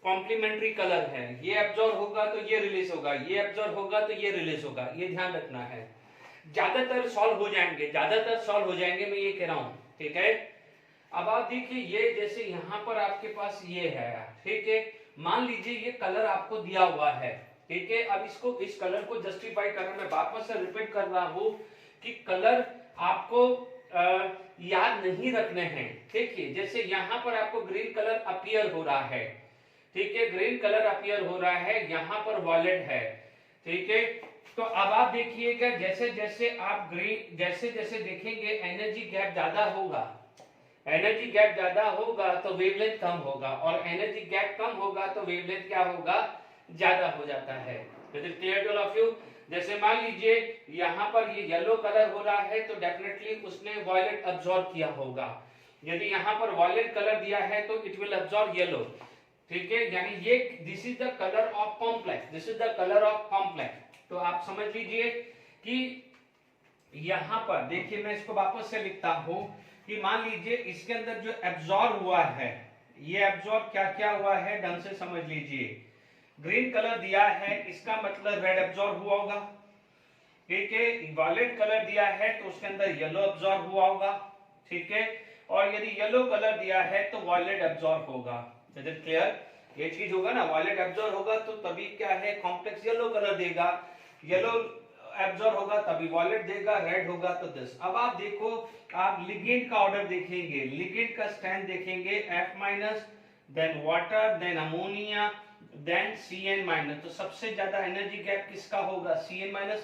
Speaker 1: कॉम्प्लीमेंट्री कलर है, ये एब्जॉर्ब होगा तो ये रिलीज होगा, ये एब्जॉर्ब होगा तो ये रिलीज होगा, ये ध्यान रखना है। ज्यादातर सॉल्व हो जाएंगे, मैं ये कह रहा हूँ, ठीक है। अब आप देखिए, ये जैसे यहाँ पर आपके पास ये है, ठीक है, मान लीजिए ये कलर आपको दिया हुआ है, ठीक है। अब इसको, इस कलर को जस्टिफाई करना, मैं वापस से रिपीट कर रहा हूँ कि कलर आपको याद नहीं रखने हैं, ठीक है। जैसे यहाँ पर आपको ग्रीन कलर अपीयर हो रहा है, ठीक है, ग्रीन कलर अपीयर हो रहा है, यहाँ पर वॉयलेट है, ठीक है। तो अब आप देखिएगा, जैसे जैसे आप ग्रीन, जैसे जैसे देखेंगे एनर्जी गैप ज्यादा होगा, एनर्जी गैप ज्यादा होगा तो वेवलेंथ कम होगा, और एनर्जी गैप कम होगा तो वेवलेंथ क्या होगा, ज्यादा हो जाता है। Is it clear to all of you? जैसे मान लीजिए यहाँ पर ये येलो कलर हो रहा है, तो डेफिनेटली उसने वॉयलेट अब्सॉर्ब किया होगा। यदि यहाँ पर वॉयलेट कलर दिया है तो इट विल अब्सॉर्ब येलो, ठीक है। यानी ये this is the colour of complex, this is the colour of complex. तो आप समझ लीजिए कि यहाँ पर देखिए, मैं इसको वापस से लिखता हूँ कि मान लीजिए इसके अंदर जो एब्जॉर्ब हुआ है, ये एब्जॉर्ब क्या क्या हुआ है ढंग से समझ लीजिए। ग्रीन कलर दिया है, इसका मतलब रेड एब्जॉर्ब हुआ होगा। ठीक है, वॉयलेट कलर दिया है तो उसके अंदर येलो एब्जॉर्ब हुआ होगा। ठीक है, और यदि येलो कलर दिया है तो वॉयलेट एब्जॉर्ब होगा। Is it clear? ये चीज होगा ना, वॉयलेट एब्जॉर्ब होगा तो तभी क्या है, कॉम्प्लेक्स येलो कलर देगा। येलो एब्जॉर्ब होगा तभी वॉयलेट देगा, रेड होगा तो दिस। अब आप देखो, आप लिगेंड का ऑर्डर देखेंगे, लिगेंड का स्ट्रेंथ देखेंगे, F-, then water, then ammonia, then Cn-। तो सबसे ज्यादा एनर्जी गैप किसका होगा? Cn-।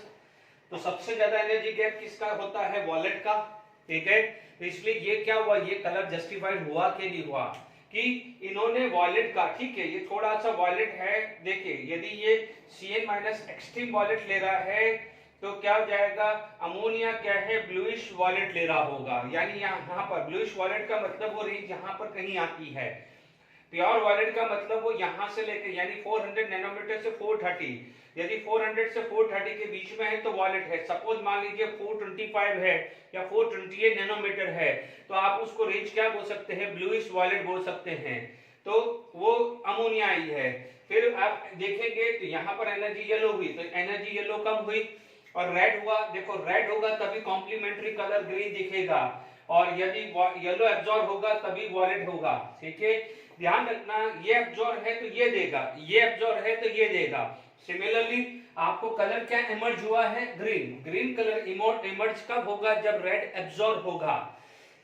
Speaker 1: तो सबसे ज्यादा एनर्जी गैप किसका होता है? वॉयलेट का। ठीक है, तो इसलिए ये क्या हुआ, ये कलर जस्टिफाइड हुआ कि नहीं हुआ कि इन्होंने वॉयलेट का, ठीक है, ये थोड़ा सा वॉयलेट है। देखिए यदि ये Cn- एक्सट्रीम वॉयलेट ले रहा है तो क्या हो जाएगा, अमोनिया क्या है, ब्लूइश वॉयलेट ले रहा होगा। यानी यहाँ पर ब्लूइश वॉयलेट का मतलब वो रेंज यहाँ पर कहीं आती है। प्योर वॉयलेट का मतलब वो यहां से लेके यानी 400 नैनोमीटर से 430, यदि 400 से 430 के बीच में है तो वॉयलेट है। सपोज मान लीजिए 425 है या 428 नैनोमीटर है, तो आप उसको रेंज क्या बोल सकते हैं, ब्लूइश वॉयलेट बोल सकते हैं। तो वो अमोनिया आई है। फिर आप देखेंगे तो यहाँ पर एनर्जी येलो हुई, तो एनर्जी येलो कम हुई। और रेड हुआ, देखो रेड होगा तभी कॉम्प्लीमेंट्री कलर ग्रीन दिखेगा, और यदि येलो एब्जॉर्ब होगा तभी वॉयलेट होगा। ठीक है, ध्यान रखना, ये एब्जॉर्ब है तो ये देगा, ये एब्जॉर्ब है तो ये देगा। सिमिलरली आपको कलर क्या इमर्ज हुआ है, ग्रीन। ग्रीन कलर इमर्ज कब होगा, जब रेड एब्जॉर्ब होगा।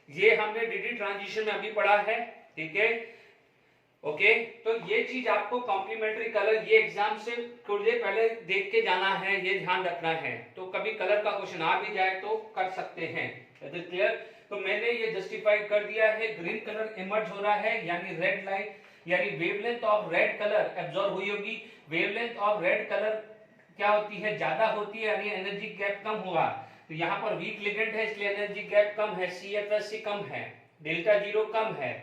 Speaker 1: ये हमने डीडी ट्रांजिशन में अभी पढ़ा है। ठीक है, ओके, तो ये चीज आपको कॉम्प्लीमेंट्री कलर, ये एग्जाम से थोड़ी देर पहले देख के जाना है, ये ध्यान रखना है। तो कभी कलर का क्वेश्चन आ भी जाए तो कर सकते हैं। क्लियर? तो मैंने ये जस्टिफाई कर दिया है, ग्रीन कलर इमर्ज हो रहा है, यानी रेड लाइट, यानी wavelength of red colour absorb हुई होगी। वेवलेंथ ऑफ रेड कलर क्या होती है, ज्यादा होती है, यानी एनर्जी गैप कम हुआ। तो यहाँ पर वीक लिगेंड है इसलिए एनर्जी गैप कम है, CFS कम है, डेल्टा जीरो कम है।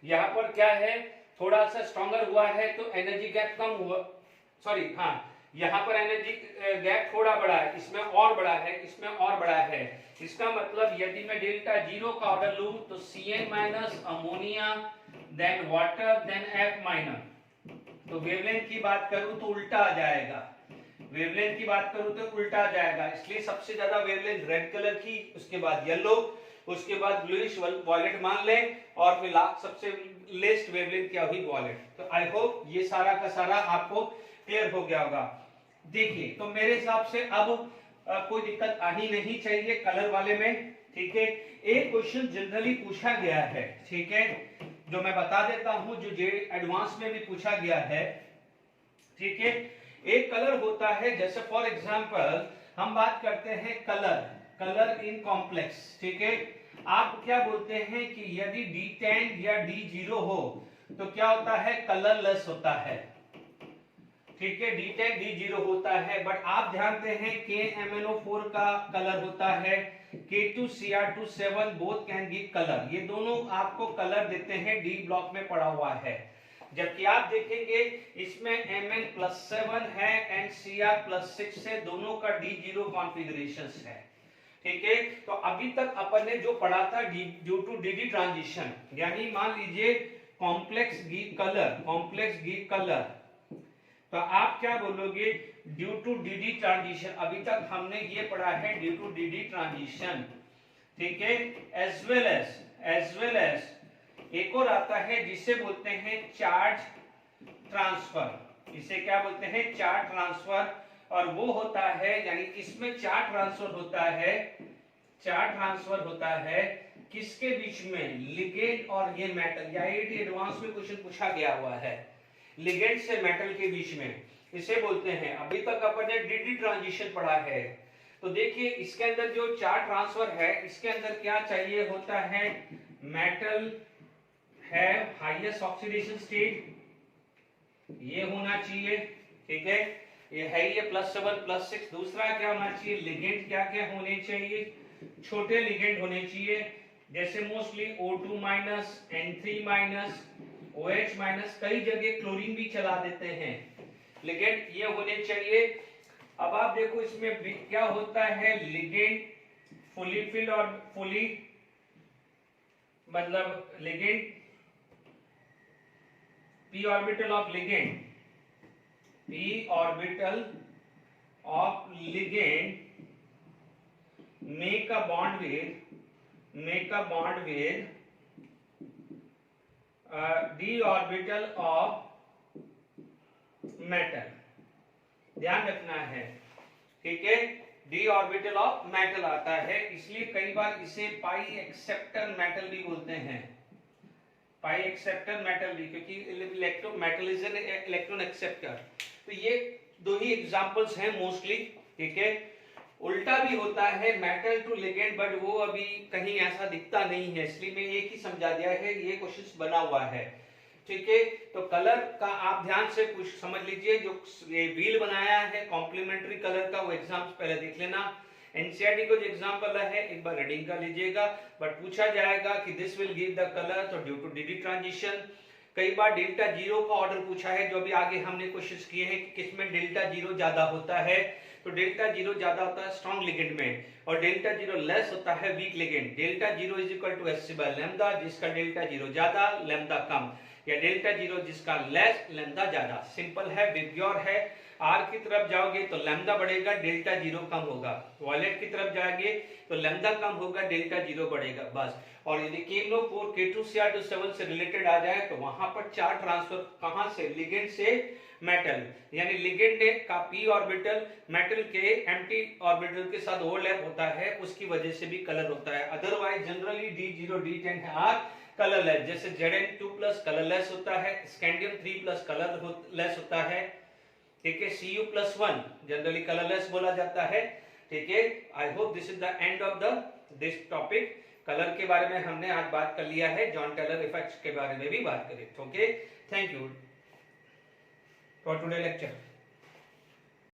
Speaker 1: यहाँ पर क्या है, थोड़ा सा स्ट्रॉन्गर हुआ है तो एनर्जी गैप कम हुआ, सॉरी हाँ, यहाँ पर एनर्जी गैप थोड़ा बड़ा है, इसमें और बड़ा है, इसमें और बड़ा है। इसका मतलब यदि मैं डेल्टा जीरो का ऑर्डर लूं तो Cn- ammonia, then water, then F-। तो वेवलेंथ की बात करूं तो उल्टा आ जाएगा, वेवलेंथ की बात करूं तो उल्टा आ जाएगा। इसलिए सबसे ज्यादा वेवलेंथ रेड कलर की, उसके बाद येलो, उसके बाद ब्लूइश वॉयलेट मान लें, और फिर लास्ट सबसे लेस्ट वेवलेंथ क्या हुई, वॉयलेट। तो आई होप ये सारा का सारा आपको क्लियर हो गया होगा। देखिए, तो मेरे हिसाब से अब कोई दिक्कत आनी नहीं चाहिए कलर वाले में। ठीक है, एक क्वेश्चन जनरली पूछा गया है, ठीक है, जो मैं बता देता हूं, जो जे एडवांस में भी पूछा गया है। ठीक है, एक कलर होता है, जैसे फॉर एग्जांपल हम बात करते हैं कलर, कलर इन कॉम्प्लेक्स। ठीक है, आप क्या बोलते हैं कि यदि D10 या D0 हो तो क्या होता है, कलरलेस होता है। ठीक है, D10 D0 होता है, बट आप जानते हैं KMnO4 का कलर होता है, K2Cr2 both can give colour, ये दोनों आपको कलर देते हैं, डी ब्लॉक में पड़ा हुआ है। जबकि आप देखेंगे इसमें Mn+7 है एंड Cr+6 है, दोनों का D0 कॉन्फ़िगरेशन है। ठीक है, तो अभी तक अपन ने जो पढ़ा था ड्यू टू डीडी ट्रांजिशन, यानी मान लीजिए complex give colour, complex give colour, तो आप क्या बोलोगे, ड्यू टू डीडी ट्रांजिशन। अभी तक हमने ये पढ़ा है ड्यू टू डीडी ट्रांजिशन। ठीक है, एज वेल एज एक और आता है जिसे बोलते हैं चार्ज ट्रांसफर, इसे क्या बोलते हैं, चार्ज ट्रांसफर। और वो होता है, यानी इसमें चार्ज ट्रांसफर होता है, चार्ज ट्रांसफर होता है किसके बीच में, लिगेंड और ये मेटल। या आईआईटी एडवांस में क्वेश्चन पूछा गया हुआ है, लिगेंड से मेटल के बीच में, इसे बोलते हैं। अभी तक अपन ने डीडी ट्रांजिशन पढ़ा है। तो देखिए इसके अंदर जो चार्ज ट्रांसफर है, इसके अंदर क्या चाहिए होता है, मेटल है हाईएस्ट ऑक्सीडेशन स्टेट, ये होना चाहिए। ठीक है, ये है ये +7+6। दूसरा क्या होना चाहिए, लिगेंड क्या क्या होने चाहिए, छोटे लिगेंड होने चाहिए, जैसे मोस्टली O2-, N3-, OH-, कई जगह क्लोरीन भी चला देते हैं, लिगेंड ये होने चाहिए। अब आप देखो इसमें क्या होता है, लिगेंड फुली फिल्ड और फुली मतलब ligand, p orbital of ligand, p orbital of ligand make a bond with d orbital of metal, ध्यान रखना है, ठीक है। d ऑर्बिटल ऑफ मेटल आता है, इसलिए कई बार इसे पाई एक्सेप्टर मेटल भी बोलते हैं, पाई एक्सेप्टर मेटल भी, क्योंकि electro metal is an electron acceptor. तो ये दो ही एग्जांपल्स हैं मोस्टली, ठीक है। उल्टा भी होता है मेटल टू लिगेंड, बट वो अभी कहीं ऐसा दिखता नहीं है, इसलिए मैं एक ही समझा दिया है, ये क्वेश्चन बना हुआ है, ठीक है। तो कलर का आप ध्यान से कुछ समझ लीजिए, जो ये व्हील बनाया है कॉम्प्लीमेंट्री कलर का, वो एग्जाम्स पहले देख लेना। एनसीईआरटी को जो एग्जांपल है एक बार रीडिंग कर लीजिएगा, बट पूछा जाएगा कि this will give the colour, तो ड्यू टू डीडी ट्रांजिशन। कई बार डेल्टा जीरो का ऑर्डर पूछा है, जो भी आगे हमने कोशिश किए हैं कि किसमें डेल्टा जीरो ज्यादा होता है, तो डेल्टा जीरो ज्यादा होता है स्ट्रॉन्ग लिगेंड में, और डेल्टा जीरो लेस होता है weak ligand. Delta zero is equal to H by lambda, जिसका डेल्टा जीरो ज्यादा लैम्डा कम, या डेल्टा जीरो जिसका लेस लैम्डा ज्यादा। सिंपल है, विग्योर है। आर की तरफ जाओगे तो लैम्डा बढ़ेगा, डेल्टा जीरो कम होगा। वायलेट की तरफ जाएंगे तो लैम्डा कम होगा, डेल्टा जीरो बढ़ेगा, बस। और यदि KMnO4 K2Cr2 से रिलेटेड आ जाए तो वहां पर चार्ज ट्रांसफर कहां से, लिगेंड से मेटल, यानी लिगेंड का p ऑर्बिटल मेटल के एम्प्टी ऑर्बिटल के साथ ओवरलैप होता है, उसकी वजह से भी कलर होता है। Otherwise generally D0 D10 are colourless, जैसे Zn2+ कलरलेस होता है, स्कैंडियम 3+ कलरलेस होता है, ठीक है। Cu+1 जनरली कलरलेस बोला जाता है, ठीक है। I hope this is the end of this topic. Colour के बारे में हमने आज बात कर लिया है, जॉन टेलर इफेक्ट्स के बारे में भी बात करें, okay. Thank you for today lecture.